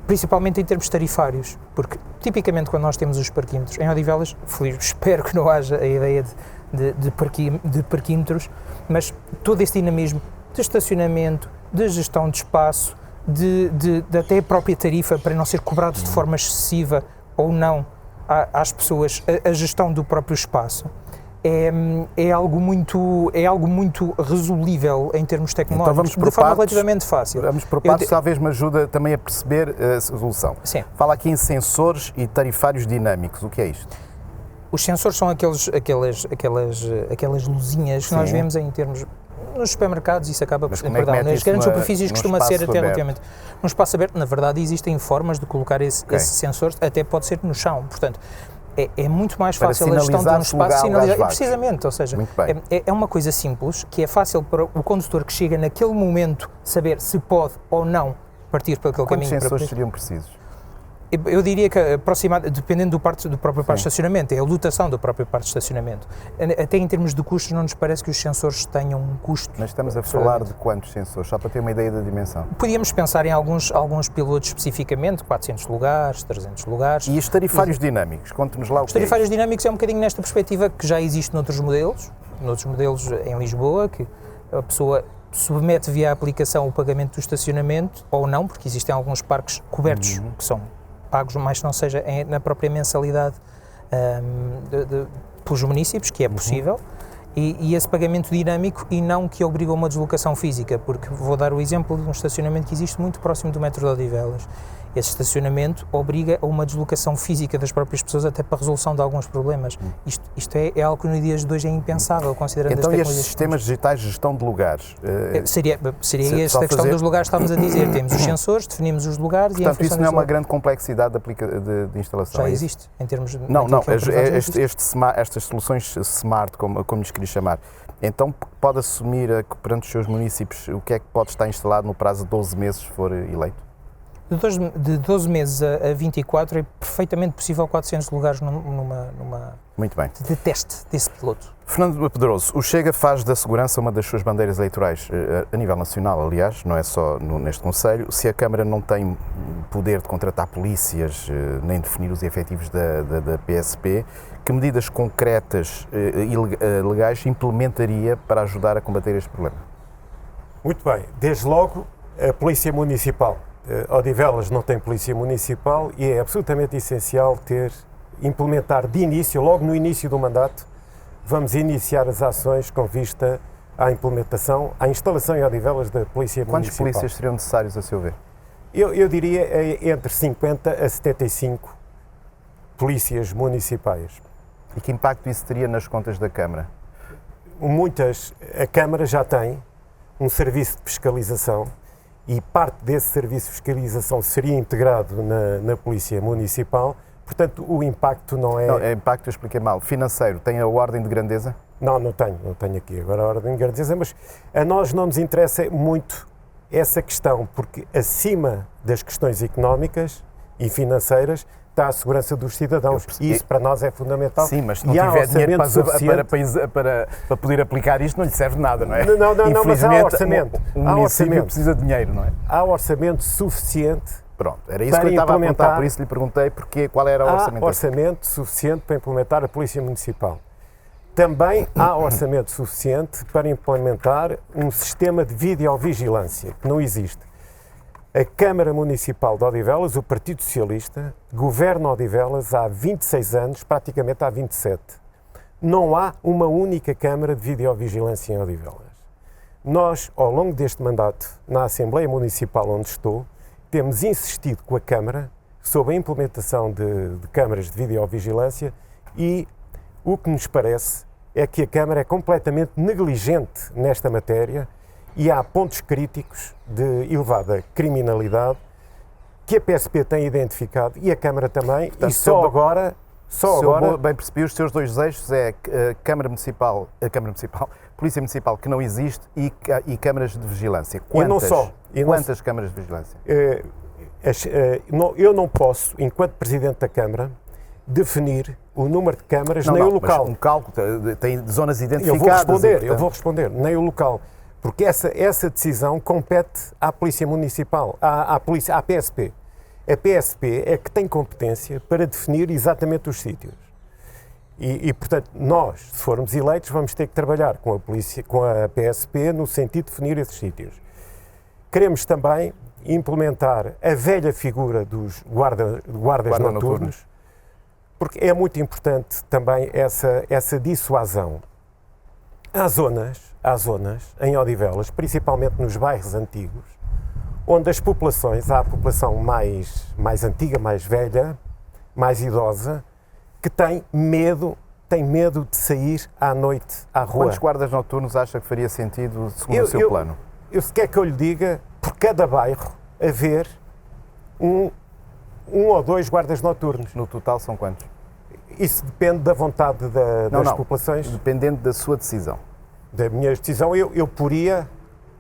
Speaker 4: principalmente em termos tarifários, porque tipicamente quando nós temos os parquímetros, em Odivelas, espero que não haja a ideia de parquímetros, mas todo esse dinamismo de estacionamento, de gestão de espaço, de até a própria tarifa para não ser cobrado de forma excessiva ou não às pessoas, a gestão do próprio espaço, é algo muito resolvível em termos tecnológicos,
Speaker 1: então vamos por
Speaker 4: de forma
Speaker 1: partes,
Speaker 4: relativamente fácil.
Speaker 1: Vamos por partes, talvez me ajude também a perceber a solução.
Speaker 4: Sim.
Speaker 1: Fala aqui em sensores e tarifários dinâmicos, o que é isto?
Speaker 4: Os sensores são aquelas luzinhas que nós vemos em termos... Nos supermercados isso acaba por ser, nas grandes superfícies costuma ser até relativamente. Num espaço aberto, na verdade, existem formas de colocar esse sensor, até pode ser no chão, portanto, é muito mais fácil a gestão de um espaço sinalizar. Precisamente, ou seja, é uma coisa simples, que é fácil para o condutor que chega naquele momento saber se pode ou não partir para aquele caminho.
Speaker 1: Quantos sensores seriam precisos?
Speaker 4: Eu diria que dependendo do próprio parque de estacionamento, é a lotação do próprio parque de estacionamento. Até em termos de custos, não nos parece que os sensores tenham um custo.
Speaker 1: Mas estamos a falar de quantos sensores? Só para ter uma ideia da dimensão.
Speaker 4: Podíamos pensar em alguns pilotos especificamente, 400 lugares, 300 lugares.
Speaker 1: E os tarifários dinâmicos? Conte-nos lá o que é.
Speaker 4: Os tarifários dinâmicos é um bocadinho nesta perspectiva que já existe noutros modelos em Lisboa, que a pessoa submete via aplicação o pagamento do estacionamento ou não, porque existem alguns parques cobertos que são pagos, mas não seja na própria mensalidade pelos municípios, que é possível, e esse pagamento dinâmico e não que obriga a uma deslocação física, porque vou dar o exemplo de um estacionamento que existe muito próximo do metro de Odivelas. Esse estacionamento obriga a uma deslocação física das próprias pessoas até para a resolução de alguns problemas. Isto é algo que nos dias de hoje é impensável, considerando
Speaker 1: então,
Speaker 4: as tecnologias.
Speaker 1: Então estes sistemas digitais de gestão de lugares?
Speaker 4: Seria esta a questão dos lugares, estávamos a dizer. Temos os sensores, definimos os lugares.
Speaker 1: Portanto, isso não é uma grande complexidade de instalação?
Speaker 4: Já existe, em termos de...
Speaker 1: Não, estas soluções smart, como lhes queria chamar. Então pode assumir perante os seus municípios o que é que pode estar instalado no prazo de 12 meses se for eleito?
Speaker 4: De 12 meses a 24 é perfeitamente possível 400 lugares numa
Speaker 1: Muito bem.
Speaker 4: De teste desse piloto.
Speaker 1: Fernando Pedroso, o Chega faz da segurança uma das suas bandeiras eleitorais a nível nacional, aliás, não é só neste Conselho. Se a Câmara não tem poder de contratar polícias nem definir os efetivos da PSP, que medidas concretas e legais implementaria para ajudar a combater este problema?
Speaker 5: Muito bem. Desde logo, a Polícia Municipal. Odivelas não tem polícia municipal e é absolutamente essencial implementar de início, logo no início do mandato, vamos iniciar as ações com vista à implementação, à instalação em Odivelas da polícia municipal.
Speaker 1: Quantos polícias seriam necessários, a seu ver?
Speaker 5: Eu diria entre 50 a 75 polícias municipais.
Speaker 1: E que impacto isso teria nas contas da Câmara?
Speaker 5: A Câmara já tem um serviço de fiscalização e parte desse serviço de fiscalização seria integrado na Polícia Municipal, portanto o impacto não é...
Speaker 1: Não, impacto eu expliquei mal. Financeiro, tem a ordem de grandeza?
Speaker 5: Não tenho aqui agora a ordem de grandeza, mas a nós não nos interessa muito essa questão, porque acima das questões económicas e financeiras está a segurança dos cidadãos e isso para nós é fundamental.
Speaker 1: Sim, mas se não tiver dinheiro para poder aplicar isto, não lhe serve nada, não é?
Speaker 5: Não, mas há orçamento.
Speaker 1: O município precisa de dinheiro, não é?
Speaker 5: Há orçamento suficiente.
Speaker 1: Pronto, era isso que eu estava a apontar, por isso lhe perguntei qual era o orçamento.
Speaker 5: Há orçamento suficiente para implementar a Polícia Municipal. Também há orçamento suficiente para implementar um sistema de videovigilância, que não existe. A Câmara Municipal de Odivelas, o Partido Socialista, governa Odivelas há 26 anos, praticamente há 27. Não há uma única Câmara de videovigilância em Odivelas. Nós, ao longo deste mandato, na Assembleia Municipal onde estou, temos insistido com a Câmara sobre a implementação de câmaras de videovigilância e o que nos parece é que a Câmara é completamente negligente nesta matéria e há pontos críticos de elevada criminalidade que a PSP tem identificado e a Câmara também. Portanto, e só agora...
Speaker 1: Bem percebi, os seus dois eixos é a Câmara Municipal, Polícia Municipal que não existe e câmaras de vigilância. Quantas câmaras de vigilância?
Speaker 5: Eu não posso, enquanto Presidente da Câmara, definir o número de câmaras nem o local.
Speaker 1: Mas um cálculo tem zonas identificadas.
Speaker 5: Eu vou responder, nem o local. Porque essa decisão compete à Polícia Municipal, à PSP. A PSP é que tem competência para definir exatamente os sítios. E, portanto, nós, se formos eleitos, vamos ter que trabalhar com a polícia, com a PSP, no sentido de definir esses sítios. Queremos também implementar a velha figura dos guardas noturnos, porque é muito importante também essa dissuasão. Há zonas em Odivelas, principalmente nos bairros antigos, onde as populações, há a população mais antiga, mais velha, mais idosa, que tem medo de sair à noite à rua.
Speaker 1: Quantos guardas noturnos acha que faria sentido, segundo o seu plano?
Speaker 5: Se quer que eu lhe diga, por cada bairro haver um ou dois guardas noturnos.
Speaker 1: No total são quantos?
Speaker 5: Isso depende da vontade das populações.
Speaker 1: Dependendo da sua decisão.
Speaker 5: Da minha decisão, eu poria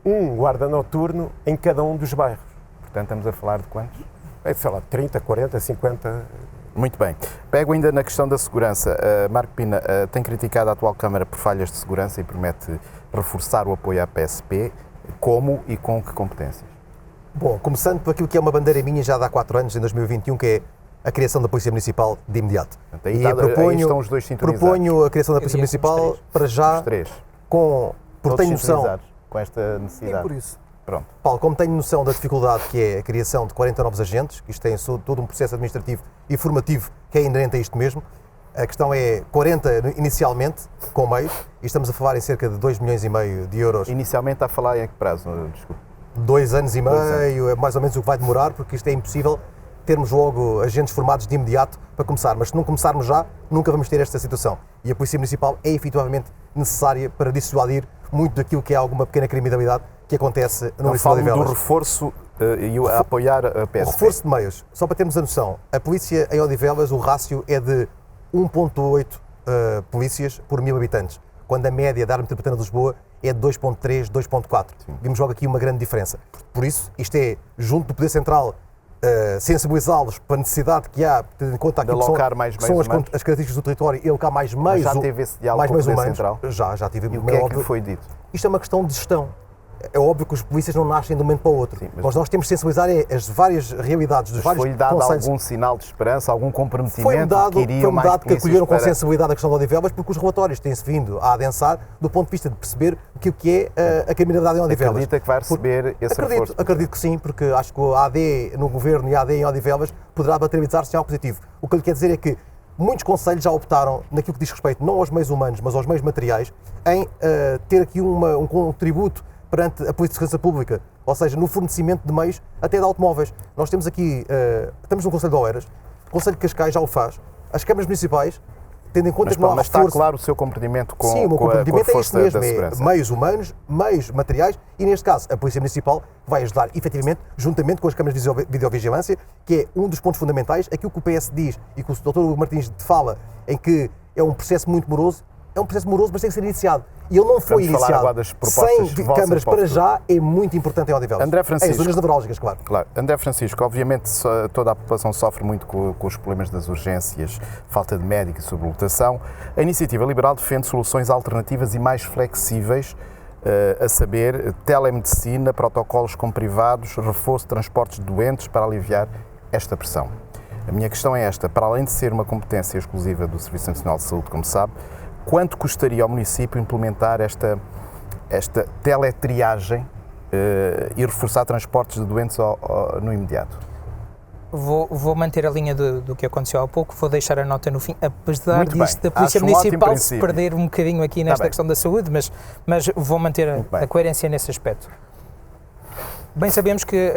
Speaker 5: um guarda noturno em cada um dos bairros.
Speaker 1: Portanto, estamos a falar de quantos?
Speaker 5: Sei lá, 30, 40, 50...
Speaker 1: Muito bem. Pego ainda na questão da segurança. Marco Pina tem criticado a atual Câmara por falhas de segurança e promete reforçar o apoio à PSP. Como e com que competências?
Speaker 2: Bom, começando por aquilo que é uma bandeira minha já há 4 anos, em 2021, que é a criação da Polícia Municipal de imediato.
Speaker 1: Aí estão os dois sintonizados.
Speaker 2: Proponho a criação da Polícia Municipal para já, porque tenho noção...
Speaker 1: com esta necessidade.
Speaker 3: E por isso.
Speaker 1: Pronto.
Speaker 2: Paulo, como tenho noção da dificuldade que é a criação de 40 novos agentes, que isto tem todo um processo administrativo e formativo que é inerente a isto mesmo, a questão é 40 inicialmente, com meios, e estamos a falar em cerca de 2,5 milhões de euros.
Speaker 1: Inicialmente está a falar em que prazo? Desculpe.
Speaker 2: 2 anos e meio, é mais ou menos o que vai demorar, porque isto é impossível termos logo agentes formados de imediato para começar, mas se não começarmos já, nunca vamos ter esta situação. E a Polícia Municipal é efetivamente necessária para dissuadir muito daquilo que é alguma pequena criminalidade que acontece no município de Odivelas.
Speaker 1: Do reforço e a apoiar a PSP.
Speaker 2: O reforço de meios, só para termos a noção, a polícia em Odivelas, o rácio é de 1,8 polícias por 1000 habitantes, quando a média da área metropolitana de Lisboa é de 2,3, 2,4. Vimos logo aqui uma grande diferença. Por isso, isto é, junto do Poder Central, sensibilizá-los para a necessidade que há, tendo em conta aquilo que são as características do território e alocar mais meios.
Speaker 1: Já teve esse diálogo com o Poder Central?
Speaker 2: Já tive.
Speaker 1: E o que é que foi dito?
Speaker 2: Isto é uma questão de gestão. É óbvio que os polícias não nascem de um momento para o outro. Sim, mas nós temos de sensibilizar as várias realidades dos vários conselhos.
Speaker 1: Foi-lhe dado algum sinal de esperança, algum comprometimento
Speaker 2: foi-me dado que acolheram com
Speaker 1: para...
Speaker 2: sensibilidade a questão de Odivelas, porque os relatórios têm-se vindo a adensar do ponto de vista de perceber o que é a criminalidade em Odivelas.
Speaker 1: Acredita que vai receber esse reforço?
Speaker 2: Acredito que sim, porque acho que a AD no governo e a AD em Odivelas poderá materializar-se em algo positivo. O que eu lhe quero dizer é que muitos conselhos já optaram, naquilo que diz respeito não aos meios humanos, mas aos meios materiais, em ter aqui um contributo perante a Polícia de Segurança Pública, ou seja, no fornecimento de meios até de automóveis. Nós temos aqui, estamos no Conselho de Oeiras, o Conselho de Cascais já o faz, as câmaras municipais, tendo em conta que não há
Speaker 1: reforço... Mas está claro o seu comprometimento com,
Speaker 2: sim, o meu comprometimento é isto mesmo,
Speaker 1: é
Speaker 2: meios humanos, meios materiais e, neste caso, a Polícia Municipal vai ajudar, efetivamente, juntamente com as câmaras de videovigilância, que é um dos pontos fundamentais, aquilo que o PS diz e que o Dr. Martins fala, em que é um processo muito moroso, é um processo moroso, mas tem que ser iniciado. E ele não foi iniciado. Sem câmaras para já é muito importante em Odivelas.
Speaker 1: André Francisco.
Speaker 2: Em zonas nevrálgicas, claro.
Speaker 1: André Francisco, obviamente toda a população sofre muito com os problemas das urgências, falta de médicos e sobrelotação. A Iniciativa Liberal defende soluções alternativas e mais flexíveis, a saber, telemedicina, protocolos com privados, reforço de transportes de doentes para aliviar esta pressão. A minha questão é esta, para além de ser uma competência exclusiva do Serviço Nacional de Saúde, como sabe, quanto custaria ao município implementar esta teletriagem e reforçar transportes de doentes no imediato?
Speaker 4: Vou manter a linha do que aconteceu há pouco, vou deixar a nota no fim, apesar disto da Polícia Municipal se perder um bocadinho aqui nesta questão da saúde, mas vou manter a coerência nesse aspecto. Bem sabemos que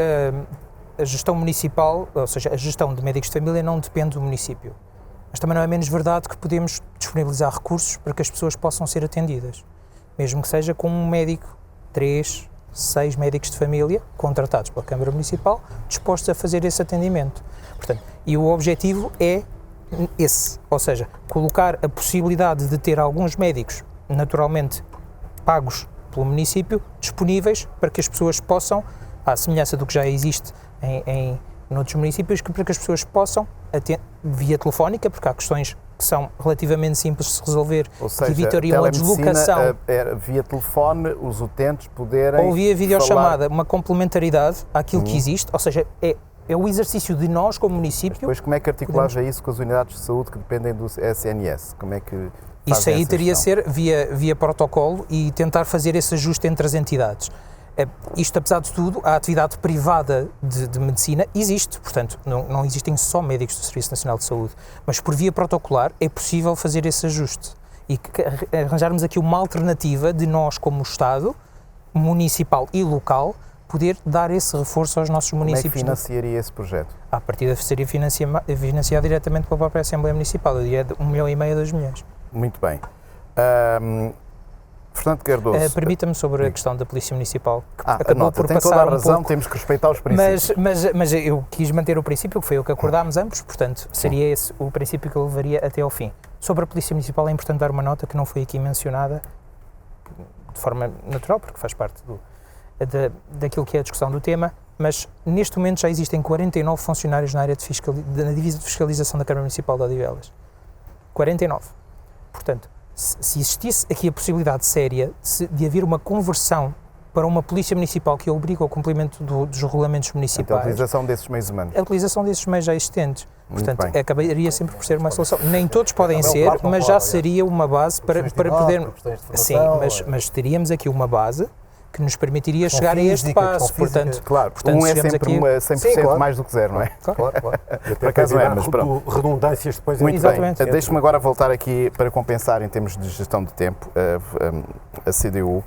Speaker 4: a gestão municipal, ou seja, a gestão de médicos de família não depende do município. Mas também não é menos verdade que podemos disponibilizar recursos para que as pessoas possam ser atendidas, mesmo que seja com um médico, 3, 6 médicos de família, contratados pela Câmara Municipal, dispostos a fazer esse atendimento. Portanto, e o objetivo é esse, ou seja, colocar a possibilidade de ter alguns médicos, naturalmente pagos pelo município, disponíveis para que as pessoas possam, à semelhança do que já existe em noutros municípios, para que as pessoas possam, via telefónica, porque há questões que são relativamente simples de se resolver,
Speaker 1: ou seja,
Speaker 4: que evitariam a deslocação.
Speaker 1: Via telefone, os utentes poderem
Speaker 4: ou via videochamada, uma complementaridade àquilo que existe, ou seja, é o exercício de nós, como município...
Speaker 1: Depois, como é que articulava isso com as unidades de saúde que dependem do SNS? Como é que
Speaker 4: isso aí teria de ser via protocolo e tentar fazer esse ajuste entre as entidades. Isto, apesar de tudo, a atividade privada de medicina existe, portanto, não existem só médicos do Serviço Nacional de Saúde, mas por via protocolar é possível fazer esse ajuste e arranjarmos aqui uma alternativa de nós, como Estado, municipal e local, poder dar esse reforço aos nossos municípios.
Speaker 1: Como é que financiaria esse projeto?
Speaker 4: A partida seria financiado diretamente pela própria Assembleia Municipal, eu diria de 1,5 milhão a 2 milhões.
Speaker 1: Muito bem. Fernando Cardoso...
Speaker 4: Permita-me sobre a questão da Polícia Municipal, que
Speaker 1: acabou por tem toda a razão, temos que respeitar os princípios.
Speaker 4: Mas eu quis manter o princípio, que foi o que acordámos ambos, portanto, seria esse o princípio que eu levaria até ao fim. Sobre a Polícia Municipal é importante dar uma nota que não foi aqui mencionada de forma natural, porque faz parte daquilo que é a discussão do tema, mas neste momento já existem 49 funcionários na área na divisa de fiscalização da Câmara Municipal de Odivelas. 49. Portanto, se existisse aqui a possibilidade séria de haver uma conversão para uma polícia municipal que obriga ao cumprimento dos regulamentos municipais...
Speaker 1: A utilização desses meios humanos.
Speaker 4: A utilização desses meios já existentes. Portanto, acabaria sempre por ser uma solução. Nem todos podem ser, mas já seria uma base para poder... Sim, mas teríamos aqui uma base que nos permitiria chegar a este passo. Portanto,
Speaker 1: um é sempre aqui... 100% mais do que zero, não é?
Speaker 5: Claro. Por acaso não é, mas pronto. Redundâncias depois...
Speaker 1: Muito bem. Deixe-me agora voltar aqui para compensar em termos de gestão de tempo a CDU.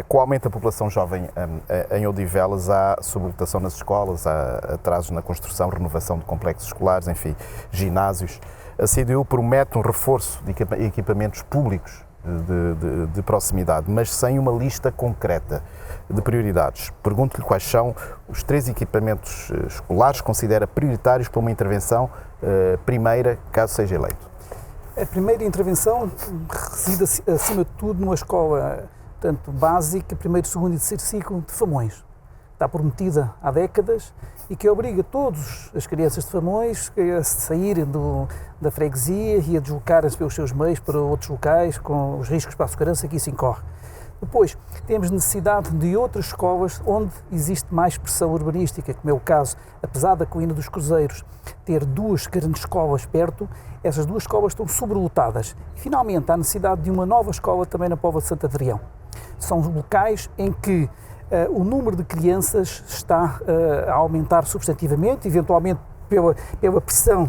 Speaker 1: Com o aumento da população jovem em Odivelas, há sobrelotação nas escolas, há atrasos na construção, renovação de complexos escolares, enfim, ginásios. A CDU promete um reforço de equipamentos públicos de proximidade, mas sem uma lista concreta de prioridades. Pergunto-lhe quais são os 3 equipamentos escolares que considera prioritários para uma intervenção primeira, caso seja eleito.
Speaker 3: A primeira intervenção reside, acima de tudo, numa escola tanto básica, primeiro, segundo e terceiro ciclo de Famões. Está prometida há décadas e que obriga todas as crianças de Famões a saírem da freguesia e a deslocarem-se pelos seus meios para outros locais, com os riscos para a segurança que isso incorre. Depois, temos necessidade de outras escolas onde existe mais pressão urbanística, como é o caso, apesar da Colina dos Cruzeiros ter 2 grandes escolas perto, essas 2 escolas estão sobrelotadas. E, finalmente, há necessidade de uma nova escola também na Póvoa de Santo Adrião. São locais em que o número de crianças está a aumentar substantivamente, eventualmente pela pressão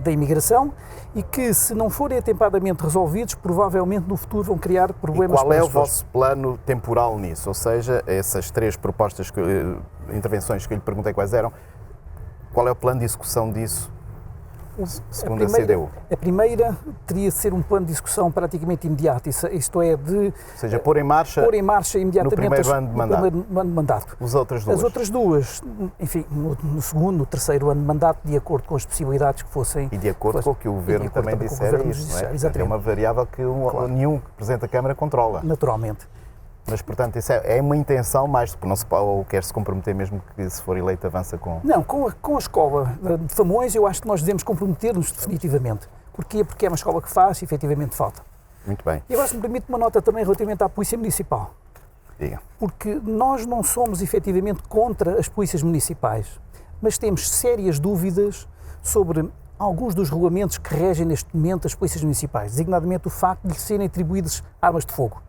Speaker 3: da imigração, e que, se não forem atempadamente resolvidos, provavelmente no futuro vão criar problemas.
Speaker 1: E qual é o vosso plano temporal nisso? Ou seja, essas 3 propostas, intervenções que eu lhe perguntei quais eram, qual é o plano de execução disso, segundo a CDU?
Speaker 3: A primeira teria de ser um plano de execução praticamente imediato, isto é,
Speaker 1: ou seja, pôr em marcha imediatamente no primeiro ano de mandato. As
Speaker 3: outras duas, enfim, no segundo, no terceiro ano de mandato, de acordo com as possibilidades que fossem...
Speaker 1: E de acordo com o que o Governo também disser isso, não é? Exatamente. É uma variável que nenhum Presidente da Câmara controla.
Speaker 3: Naturalmente.
Speaker 1: Mas, portanto, isso é uma intenção mais, não se pode, ou quer-se comprometer mesmo que, se for eleito, avança com...
Speaker 3: Não, com a escola de Famões, eu acho que nós devemos comprometer-nos definitivamente. Porquê? Porque é uma escola que faz, efetivamente, falta.
Speaker 1: Muito bem.
Speaker 3: E agora, se me permite, uma nota também relativamente à Polícia Municipal.
Speaker 1: Diga.
Speaker 3: Porque nós não somos, efetivamente, contra as polícias municipais, mas temos sérias dúvidas sobre alguns dos regulamentos que regem neste momento as polícias municipais, designadamente o facto de lhes serem atribuídas armas de fogo.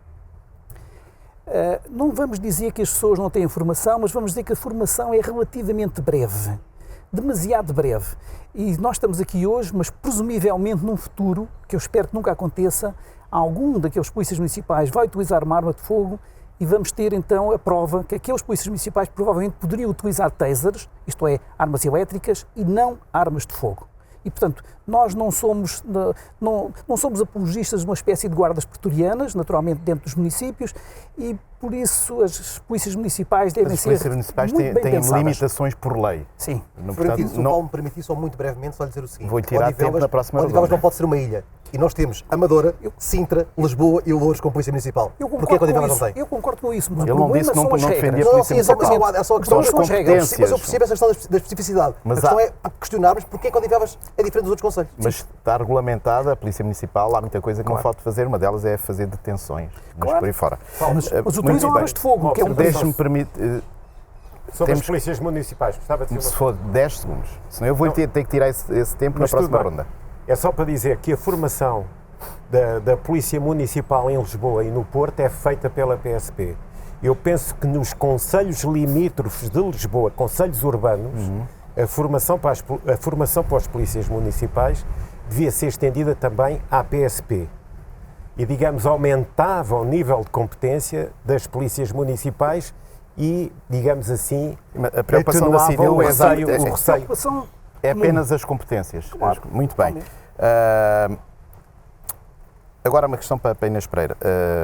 Speaker 3: Não vamos dizer que as pessoas não têm formação, mas vamos dizer que a formação é relativamente breve, demasiado breve. E nós estamos aqui hoje, mas presumivelmente num futuro, que eu espero que nunca aconteça, algum daqueles polícias municipais vai utilizar uma arma de fogo e vamos ter então a prova que aqueles polícias municipais provavelmente poderiam utilizar tasers, isto é, armas elétricas, e não armas de fogo. E, portanto, nós não somos apologistas de uma espécie de guardas pretorianas, naturalmente dentro dos municípios, e por isso as polícias municipais devem ser muito bem pensadas. As polícias municipais têm
Speaker 1: limitações por lei.
Speaker 3: Sim.
Speaker 2: Se o Paulo me permitir, só muito brevemente, só lhe dizer o seguinte.
Speaker 1: Vou tirar tempo na próxima
Speaker 2: Odivelas não pode ser uma ilha. E nós temos Amadora, Sintra, Lisboa e Louros com polícia municipal. Porquê que Odivelas não tem?
Speaker 3: Eu concordo com isso, mas
Speaker 1: ele não disse que não defendia a polícia municipal.
Speaker 2: É só a questão das competências. Mas eu percebo essa questão da especificidade. A questão é questionarmos porquê que Odivelas é diferente dos outros concelhos.
Speaker 1: Mas está regulamentada a polícia municipal, há muita coisa que não falta fazer, uma delas é fazer detenções, mas por aí fora.
Speaker 3: Mas utilizam armas de fogo, que é um
Speaker 1: Deixe-me permitir...
Speaker 5: Sobre as polícias municipais, gostava de dizer
Speaker 1: Se for 10 segundos, senão eu vou ter que tirar esse tempo na próxima ronda.
Speaker 5: É só para dizer que a formação da Polícia Municipal em Lisboa e no Porto é feita pela PSP. Eu penso que nos concelhos limítrofes de Lisboa, concelhos urbanos, a formação para as polícias municipais devia ser estendida também à PSP. E, digamos, aumentava o nível de competência das polícias municipais e, digamos assim,
Speaker 1: a preocupação da civil
Speaker 5: o receio.
Speaker 1: É apenas as competências. Claro. Muito bem. Agora uma questão para a Inês Pereira,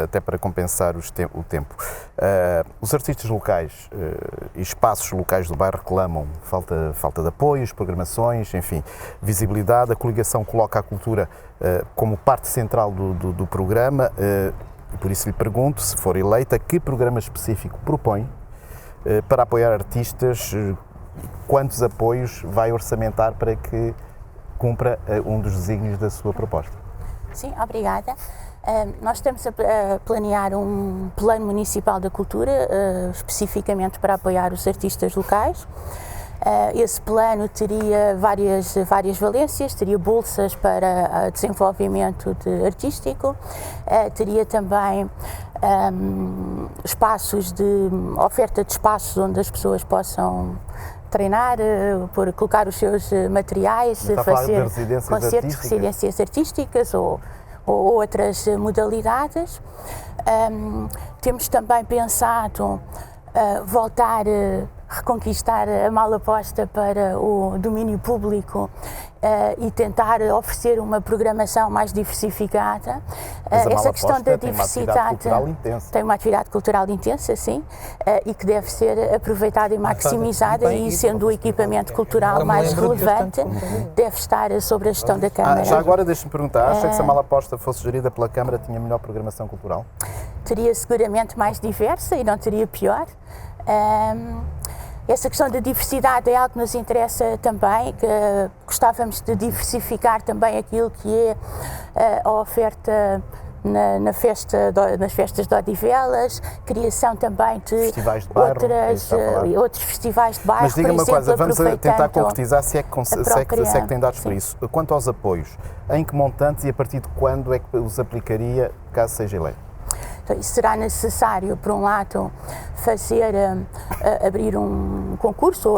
Speaker 1: até para compensar o tempo. Os artistas locais e espaços locais do bairro reclamam falta de apoios, programações, enfim, visibilidade. A coligação coloca a cultura como parte central do programa. Por isso lhe pergunto, se for eleita, que programa específico propõe para apoiar artistas? Quantos apoios vai orçamentar para que cumpra um dos desígnios da sua proposta?
Speaker 6: Sim, obrigada. Nós estamos a planear um plano municipal da cultura, especificamente para apoiar os artistas locais. Esse plano teria várias valências, teria bolsas para desenvolvimento artístico, teria também espaços oferta de espaços onde as pessoas possam treinar, colocar os seus materiais, fazer concertos, residências artísticas ou outras modalidades. Temos também pensado voltar reconquistar a Malaposta para o domínio público e tentar oferecer uma programação mais diversificada.
Speaker 1: Essa questão da diversidade
Speaker 6: tem uma atividade cultural intensa, sim, e que deve ser aproveitada e maximizada, e sendo o equipamento cultural mais relevante, deve estar sobre a gestão da Câmara.
Speaker 1: Já agora deixe-me perguntar, acha que se a Malaposta fosse gerida pela Câmara tinha melhor programação cultural?
Speaker 6: Teria seguramente mais diversa e não teria pior. Essa questão da diversidade é algo que nos interessa também, que gostávamos de diversificar também aquilo que é a oferta nas festas de Odivelas, criação também de
Speaker 1: festivais de bairro,
Speaker 6: outros festivais de bairro.
Speaker 1: Mas diga-me uma coisa, vamos tentar concretizar se é que tem dados por isso. Quanto aos apoios, em que montantes e a partir de quando é que os aplicaria caso seja eleito?
Speaker 6: Então, será necessário, por um lado, abrir um concurso, ou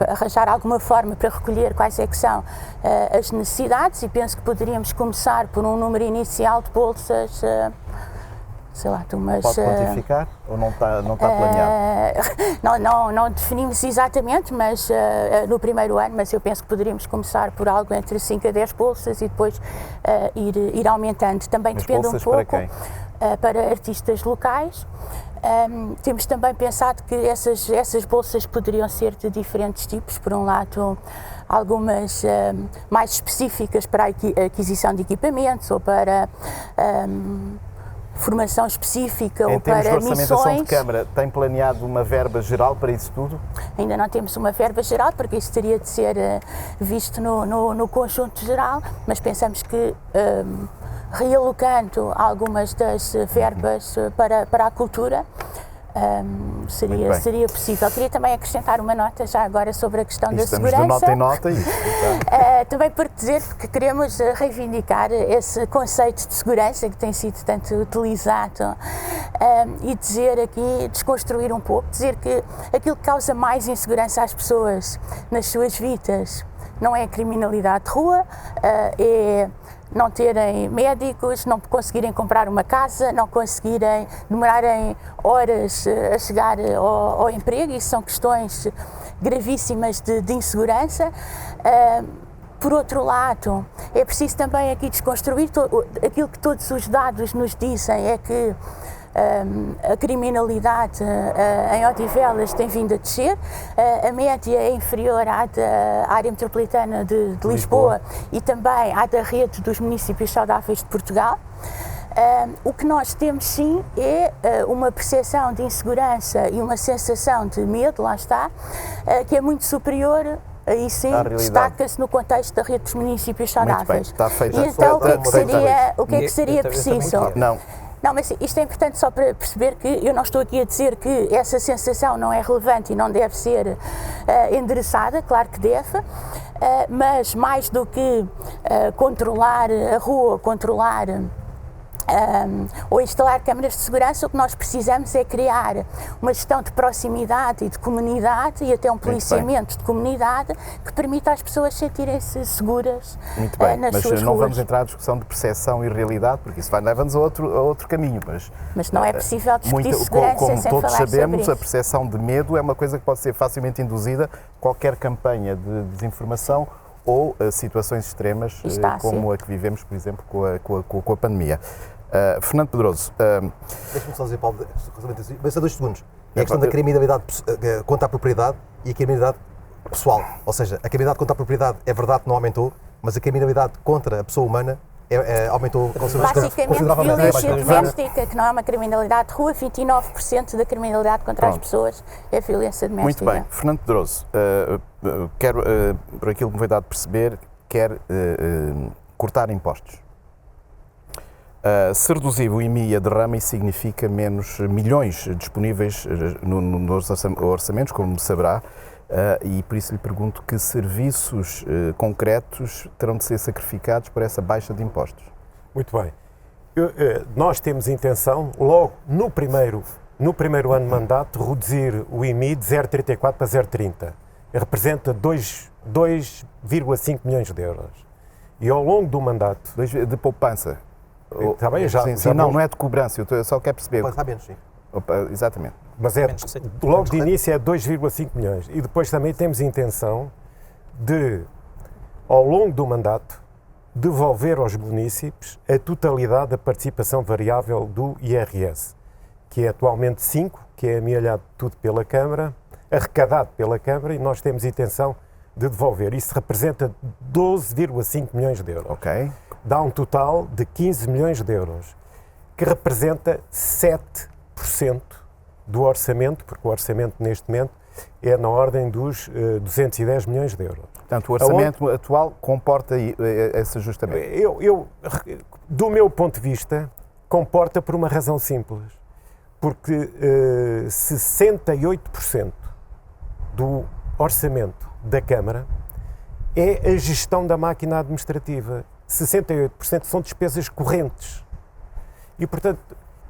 Speaker 6: arranjar alguma forma para recolher quais é que são as necessidades, e penso que poderíamos começar por um número inicial de bolsas, sei lá,
Speaker 1: Pode quantificar ou não está planeado?
Speaker 6: Não definimos exatamente, mas no primeiro ano, mas eu penso que poderíamos começar por algo entre 5 a 10 bolsas e depois ir aumentando. Também
Speaker 1: Mas
Speaker 6: depende
Speaker 1: bolsas
Speaker 6: um pouco
Speaker 1: para quem?
Speaker 6: Para artistas locais. Temos também pensado que essas bolsas poderiam ser de diferentes tipos. Por um lado, algumas mais específicas para a aquisição de equipamentos ou para formação específica ou para missões.
Speaker 1: Em termos de orçamentação de Câmara, tem planeado uma verba geral para isso tudo?
Speaker 6: Ainda não temos uma verba geral, porque isso teria de ser visto no conjunto geral, mas pensamos que realocando algumas das verbas para a cultura seria possível. Queria também acrescentar uma nota já agora sobre a questão da segurança.
Speaker 1: Estamos de nota em nota.
Speaker 6: Também para dizer que queremos reivindicar esse conceito de segurança que tem sido tanto utilizado e dizer aqui, desconstruir um pouco, dizer que aquilo que causa mais insegurança às pessoas nas suas vidas não é a criminalidade de rua, é não terem médicos, não conseguirem comprar uma casa, não conseguirem, demorarem horas a chegar ao emprego. Isso são questões gravíssimas de insegurança. Por outro lado, é preciso também aqui desconstruir aquilo que todos os dados nos dizem, é que a criminalidade em Odivelas tem vindo a descer, a média é inferior à da área metropolitana de Lisboa e também à da rede dos municípios saudáveis de Portugal. O que nós temos sim é uma percepção de insegurança e uma sensação de medo, lá está, que é muito superior. Aí sim, destaca-se no contexto da rede dos municípios saudáveis.
Speaker 1: Muito bem, está feito.
Speaker 6: E então, o que é que seria preciso?
Speaker 1: Não.
Speaker 6: Não, mas isto é importante só para perceber que eu não estou aqui a dizer que essa sensação não é relevante e não deve ser endereçada, claro que deve, mas mais do que controlar a rua, controlar ou instalar câmaras de segurança, o que nós precisamos é criar uma gestão de proximidade e de comunidade e até um policiamento de comunidade que permita às pessoas sentirem-se seguras
Speaker 1: Muito bem,
Speaker 6: nas
Speaker 1: mas
Speaker 6: suas
Speaker 1: não
Speaker 6: ruas.
Speaker 1: vamos entrar na discussão de percepção e realidade, porque isso leva-nos a outro caminho.
Speaker 6: Mas não é possível discutir segurança
Speaker 1: como
Speaker 6: sem
Speaker 1: todos
Speaker 6: falar
Speaker 1: sabemos,
Speaker 6: sobre
Speaker 1: a percepção de medo é uma coisa que pode ser facilmente induzida qualquer campanha de desinformação ou situações extremas como a que vivemos, por exemplo, com a pandemia. Fernando Pedroso.
Speaker 2: Deixa-me só dizer, Paulo, mas só 2 segundos. É a questão da criminalidade contra a propriedade e a criminalidade pessoal. Ou seja, a criminalidade contra a propriedade é verdade que não aumentou, mas a criminalidade contra a pessoa humana aumentou
Speaker 6: basicamente violência doméstica, que não é uma criminalidade de rua, 29% da criminalidade contra as pessoas é violência doméstica.
Speaker 1: Muito bem. Fernando Pedroso, quero, por aquilo que me foi dado perceber, quer cortar impostos. Se reduzir o IMI e a derrama, isso significa menos milhões disponíveis nos orçamentos, como saberá, e por isso lhe pergunto que serviços concretos terão de ser sacrificados por essa baixa de impostos.
Speaker 5: Muito bem. Nós temos intenção, logo no primeiro ano de mandato, reduzir o IMI de 0,34 para 0,30. Representa 2,5 milhões de euros. E ao longo do mandato...
Speaker 1: De poupança.
Speaker 5: Está bem,
Speaker 1: não é de cobrança, eu só quero perceber.
Speaker 2: Pode estar menos, sim.
Speaker 1: Exatamente.
Speaker 5: Mas logo de início é 2,5 milhões. E depois também temos intenção de, ao longo do mandato, devolver aos municípios a totalidade da participação variável do IRS, que é atualmente 5%, que é amealhado tudo pela Câmara, arrecadado pela Câmara, e nós temos intenção de devolver. Isso representa 12,5 milhões de euros.
Speaker 1: Ok.
Speaker 5: Dá um total de 15 milhões de euros, que representa 7% do orçamento, porque o orçamento neste momento é na ordem dos 210 milhões de euros.
Speaker 1: Portanto, o orçamento atual comporta esse ajustamento?
Speaker 5: Do meu ponto de vista, comporta por uma razão simples, porque 68% do orçamento da Câmara é a gestão da máquina administrativa. 68% são despesas correntes. E, portanto,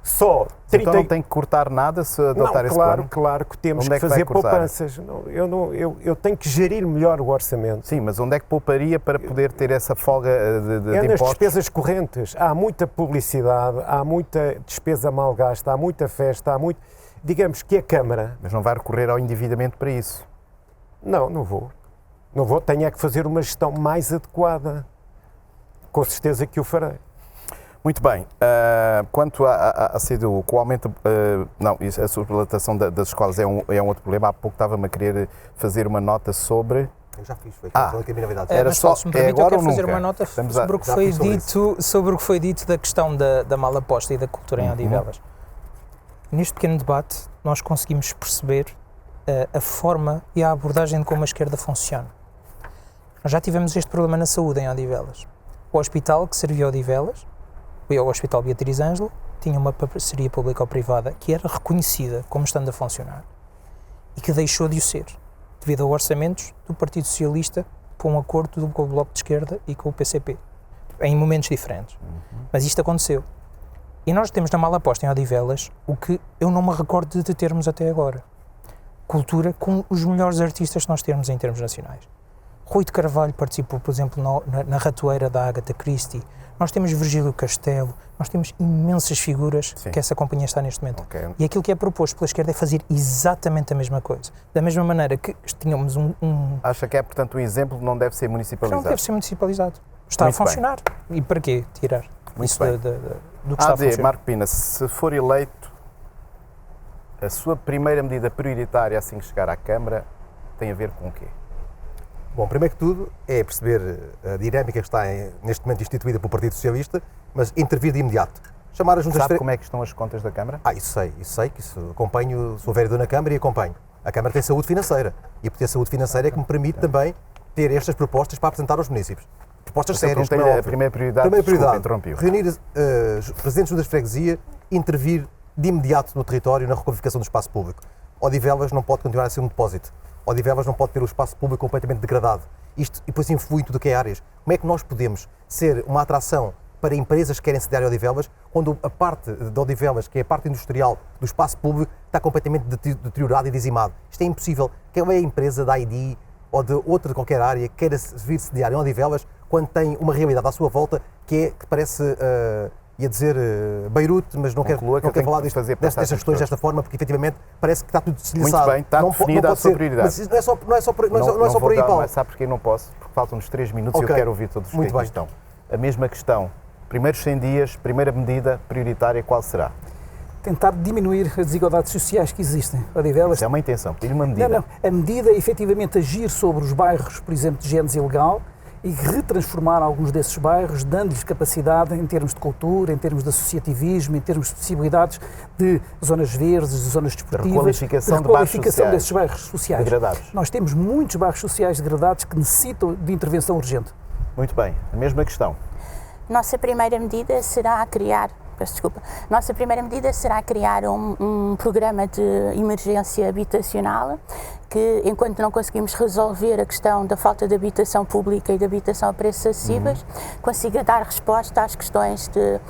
Speaker 5: só 30...
Speaker 1: Então não tem que cortar nada se adotar esse plano?
Speaker 5: Claro que temos que fazer poupanças. Eu tenho que gerir melhor o orçamento.
Speaker 1: Sim, mas onde é que pouparia para poder ter essa folga de
Speaker 5: impostos? Nas despesas correntes. Há muita publicidade, há muita despesa mal gasta, há muita festa, há muito... Digamos que a Câmara...
Speaker 1: Mas não vai recorrer ao endividamento para isso?
Speaker 5: Não vou. Não vou, tenho é que fazer uma gestão mais adequada. Com certeza que o farei.
Speaker 1: Muito bem. Quanto à CDU, com o aumento... a suplantação das escolas é um outro problema. Há pouco estava-me a querer fazer uma nota sobre...
Speaker 2: Eu já fiz, foi a criminalidade.
Speaker 1: Era só,
Speaker 4: se me permite, eu quero fazer
Speaker 1: nunca.
Speaker 4: uma nota sobre o que foi dito da questão da mala posta e da cultura em Odivelas. Neste pequeno debate, nós conseguimos perceber a forma e a abordagem de como a esquerda funciona. Nós já tivemos este problema na saúde em Odivelas. O hospital que servia a Odivelas, o Hospital Beatriz Ângelo, tinha uma parceria pública-privada que era reconhecida como estando a funcionar e que deixou de o ser, devido a orçamentos do Partido Socialista para um acordo com o Bloco de Esquerda e com o PCP, em momentos diferentes. Mas isto aconteceu. E nós temos na mala posta em Odivelas o que eu não me recordo de termos até agora. Cultura com os melhores artistas que nós temos em termos nacionais. Rui de Carvalho participou, por exemplo, na ratoeira da Agatha Christie. Nós temos Virgílio Castelo, nós temos imensas figuras que essa companhia está neste momento. Okay. E aquilo que é proposto pela esquerda é fazer exatamente a mesma coisa. Da mesma maneira que tínhamos
Speaker 1: Acha que é, portanto, um exemplo que não deve ser municipalizado?
Speaker 4: Não deve ser municipalizado. Está muito a funcionar. Bem. E para quê tirar isso do que está a funcionar?
Speaker 1: Marco Pina, se for eleito, a sua primeira medida prioritária assim que chegar à Câmara tem a ver com o quê?
Speaker 2: Bom, primeiro que tudo é perceber a dinâmica que está neste momento instituída pelo Partido Socialista, mas intervir de imediato. Chamar as juntas...
Speaker 1: Sabe como é que estão as contas da Câmara?
Speaker 2: Isso sei, que isso acompanho, sou vereador na Câmara e acompanho. A Câmara tem saúde financeira e por ter saúde financeira é que me permite também ter estas propostas para apresentar aos municípios. Propostas sérias.
Speaker 1: A primeira prioridade,
Speaker 2: interrompiu. Reunir presidentes de freguesia intervir de imediato no território na requalificação do espaço público. Odivelas não pode continuar a ser um depósito. Odivelas não pode ter o espaço público completamente degradado. Isto e depois influi em tudo o que é áreas. Como é que nós podemos ser uma atração para empresas que querem sediar em Odivelas, quando a parte de Odivelas, que é a parte industrial do espaço público, está completamente deteriorada e dizimado? Isto é impossível. Que é a empresa da ID ou de outra qualquer área que queira vir sediar em Odivelas quando tem uma realidade à sua volta que parece, ia dizer Beirute, mas não quero falar destas questões desta forma, porque efetivamente parece que está tudo deslizado.
Speaker 1: Muito bem, está definida a sua prioridade.
Speaker 2: Mas isso não é só por aí, Paulo.
Speaker 1: Mas sabe porque não posso? Porque faltam-nos 3 minutos e eu quero ouvir todos os que aqui estão. A mesma questão. Primeiros 100 dias, primeira medida prioritária, qual será?
Speaker 3: Tentar diminuir as desigualdades sociais que existem. Odivelas.
Speaker 1: Isso é uma intenção, pedir uma medida.
Speaker 3: Não. A medida é efetivamente agir sobre os bairros, por exemplo, de género ilegal e retransformar alguns desses bairros, dando-lhes capacidade em termos de cultura, em termos de associativismo, em termos de possibilidades de zonas verdes, de zonas desportivas,
Speaker 1: requalificação
Speaker 3: desses bairros sociais.
Speaker 1: Degradados.
Speaker 3: Nós temos muitos bairros sociais degradados que necessitam de intervenção urgente.
Speaker 1: Muito bem, a mesma questão.
Speaker 6: Nossa primeira medida será criar um programa de emergência habitacional que, enquanto não conseguimos resolver a questão da falta de habitação pública e de habitação a preços acessíveis, consiga dar resposta às questões de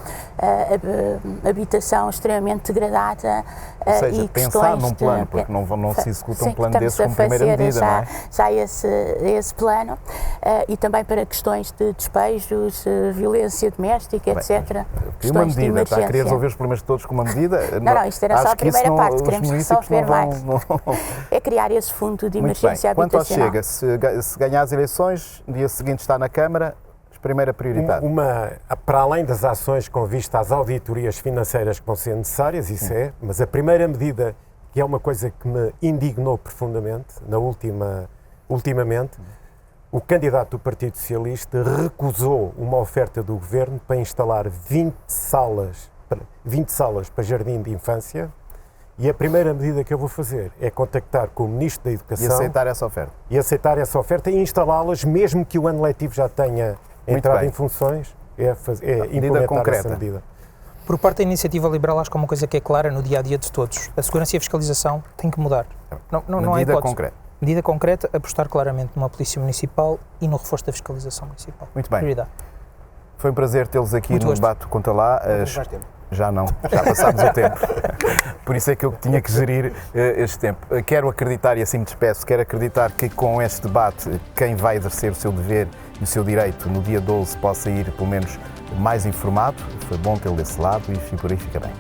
Speaker 6: habitação extremamente degradada.
Speaker 1: Ou seja, pensar num plano, porque não se executa um plano desse como primeira medida, não é?
Speaker 6: Já esse plano, e também para questões de despejos, violência doméstica, etc.
Speaker 1: Uma medida, está a querer resolver os problemas todos com uma medida?
Speaker 6: Não, isto era só a primeira parte, queremos resolver mais. É criar esse fundo de emergência habitacional.
Speaker 1: Quanto ao Chega, se ganhar as eleições, no dia seguinte está na Câmara, primeira prioridade.
Speaker 5: Para além das ações com vista às auditorias financeiras que vão ser necessárias, isso é, mas a primeira medida, que é uma coisa que me indignou profundamente, ultimamente, o candidato do Partido Socialista recusou uma oferta do Governo para instalar 20 salas para jardim de infância. E a primeira medida que eu vou fazer é contactar com o Ministro da Educação...
Speaker 1: E aceitar essa oferta.
Speaker 5: E instalá-las, mesmo que o ano letivo já tenha entrado em funções, é implementar essa medida.
Speaker 4: Por parte da Iniciativa Liberal, acho que é uma coisa que é clara no dia-a-dia de todos. A segurança e a fiscalização têm que mudar. Não há hipótese.
Speaker 1: Concreta.
Speaker 4: Medida concreta, apostar claramente numa polícia municipal e no reforço da fiscalização municipal.
Speaker 1: Muito bem.
Speaker 4: Prioridade.
Speaker 1: Foi um prazer tê-los aqui no Debate Conta Lá. Já não, já passámos o tempo. Por isso é que eu tinha que gerir este tempo. Quero acreditar, e assim me despeço, quero acreditar que com este debate quem vai exercer o seu dever e o seu direito no dia 12 possa ir pelo menos mais informado. Foi bom tê-lo desse lado e fica bem.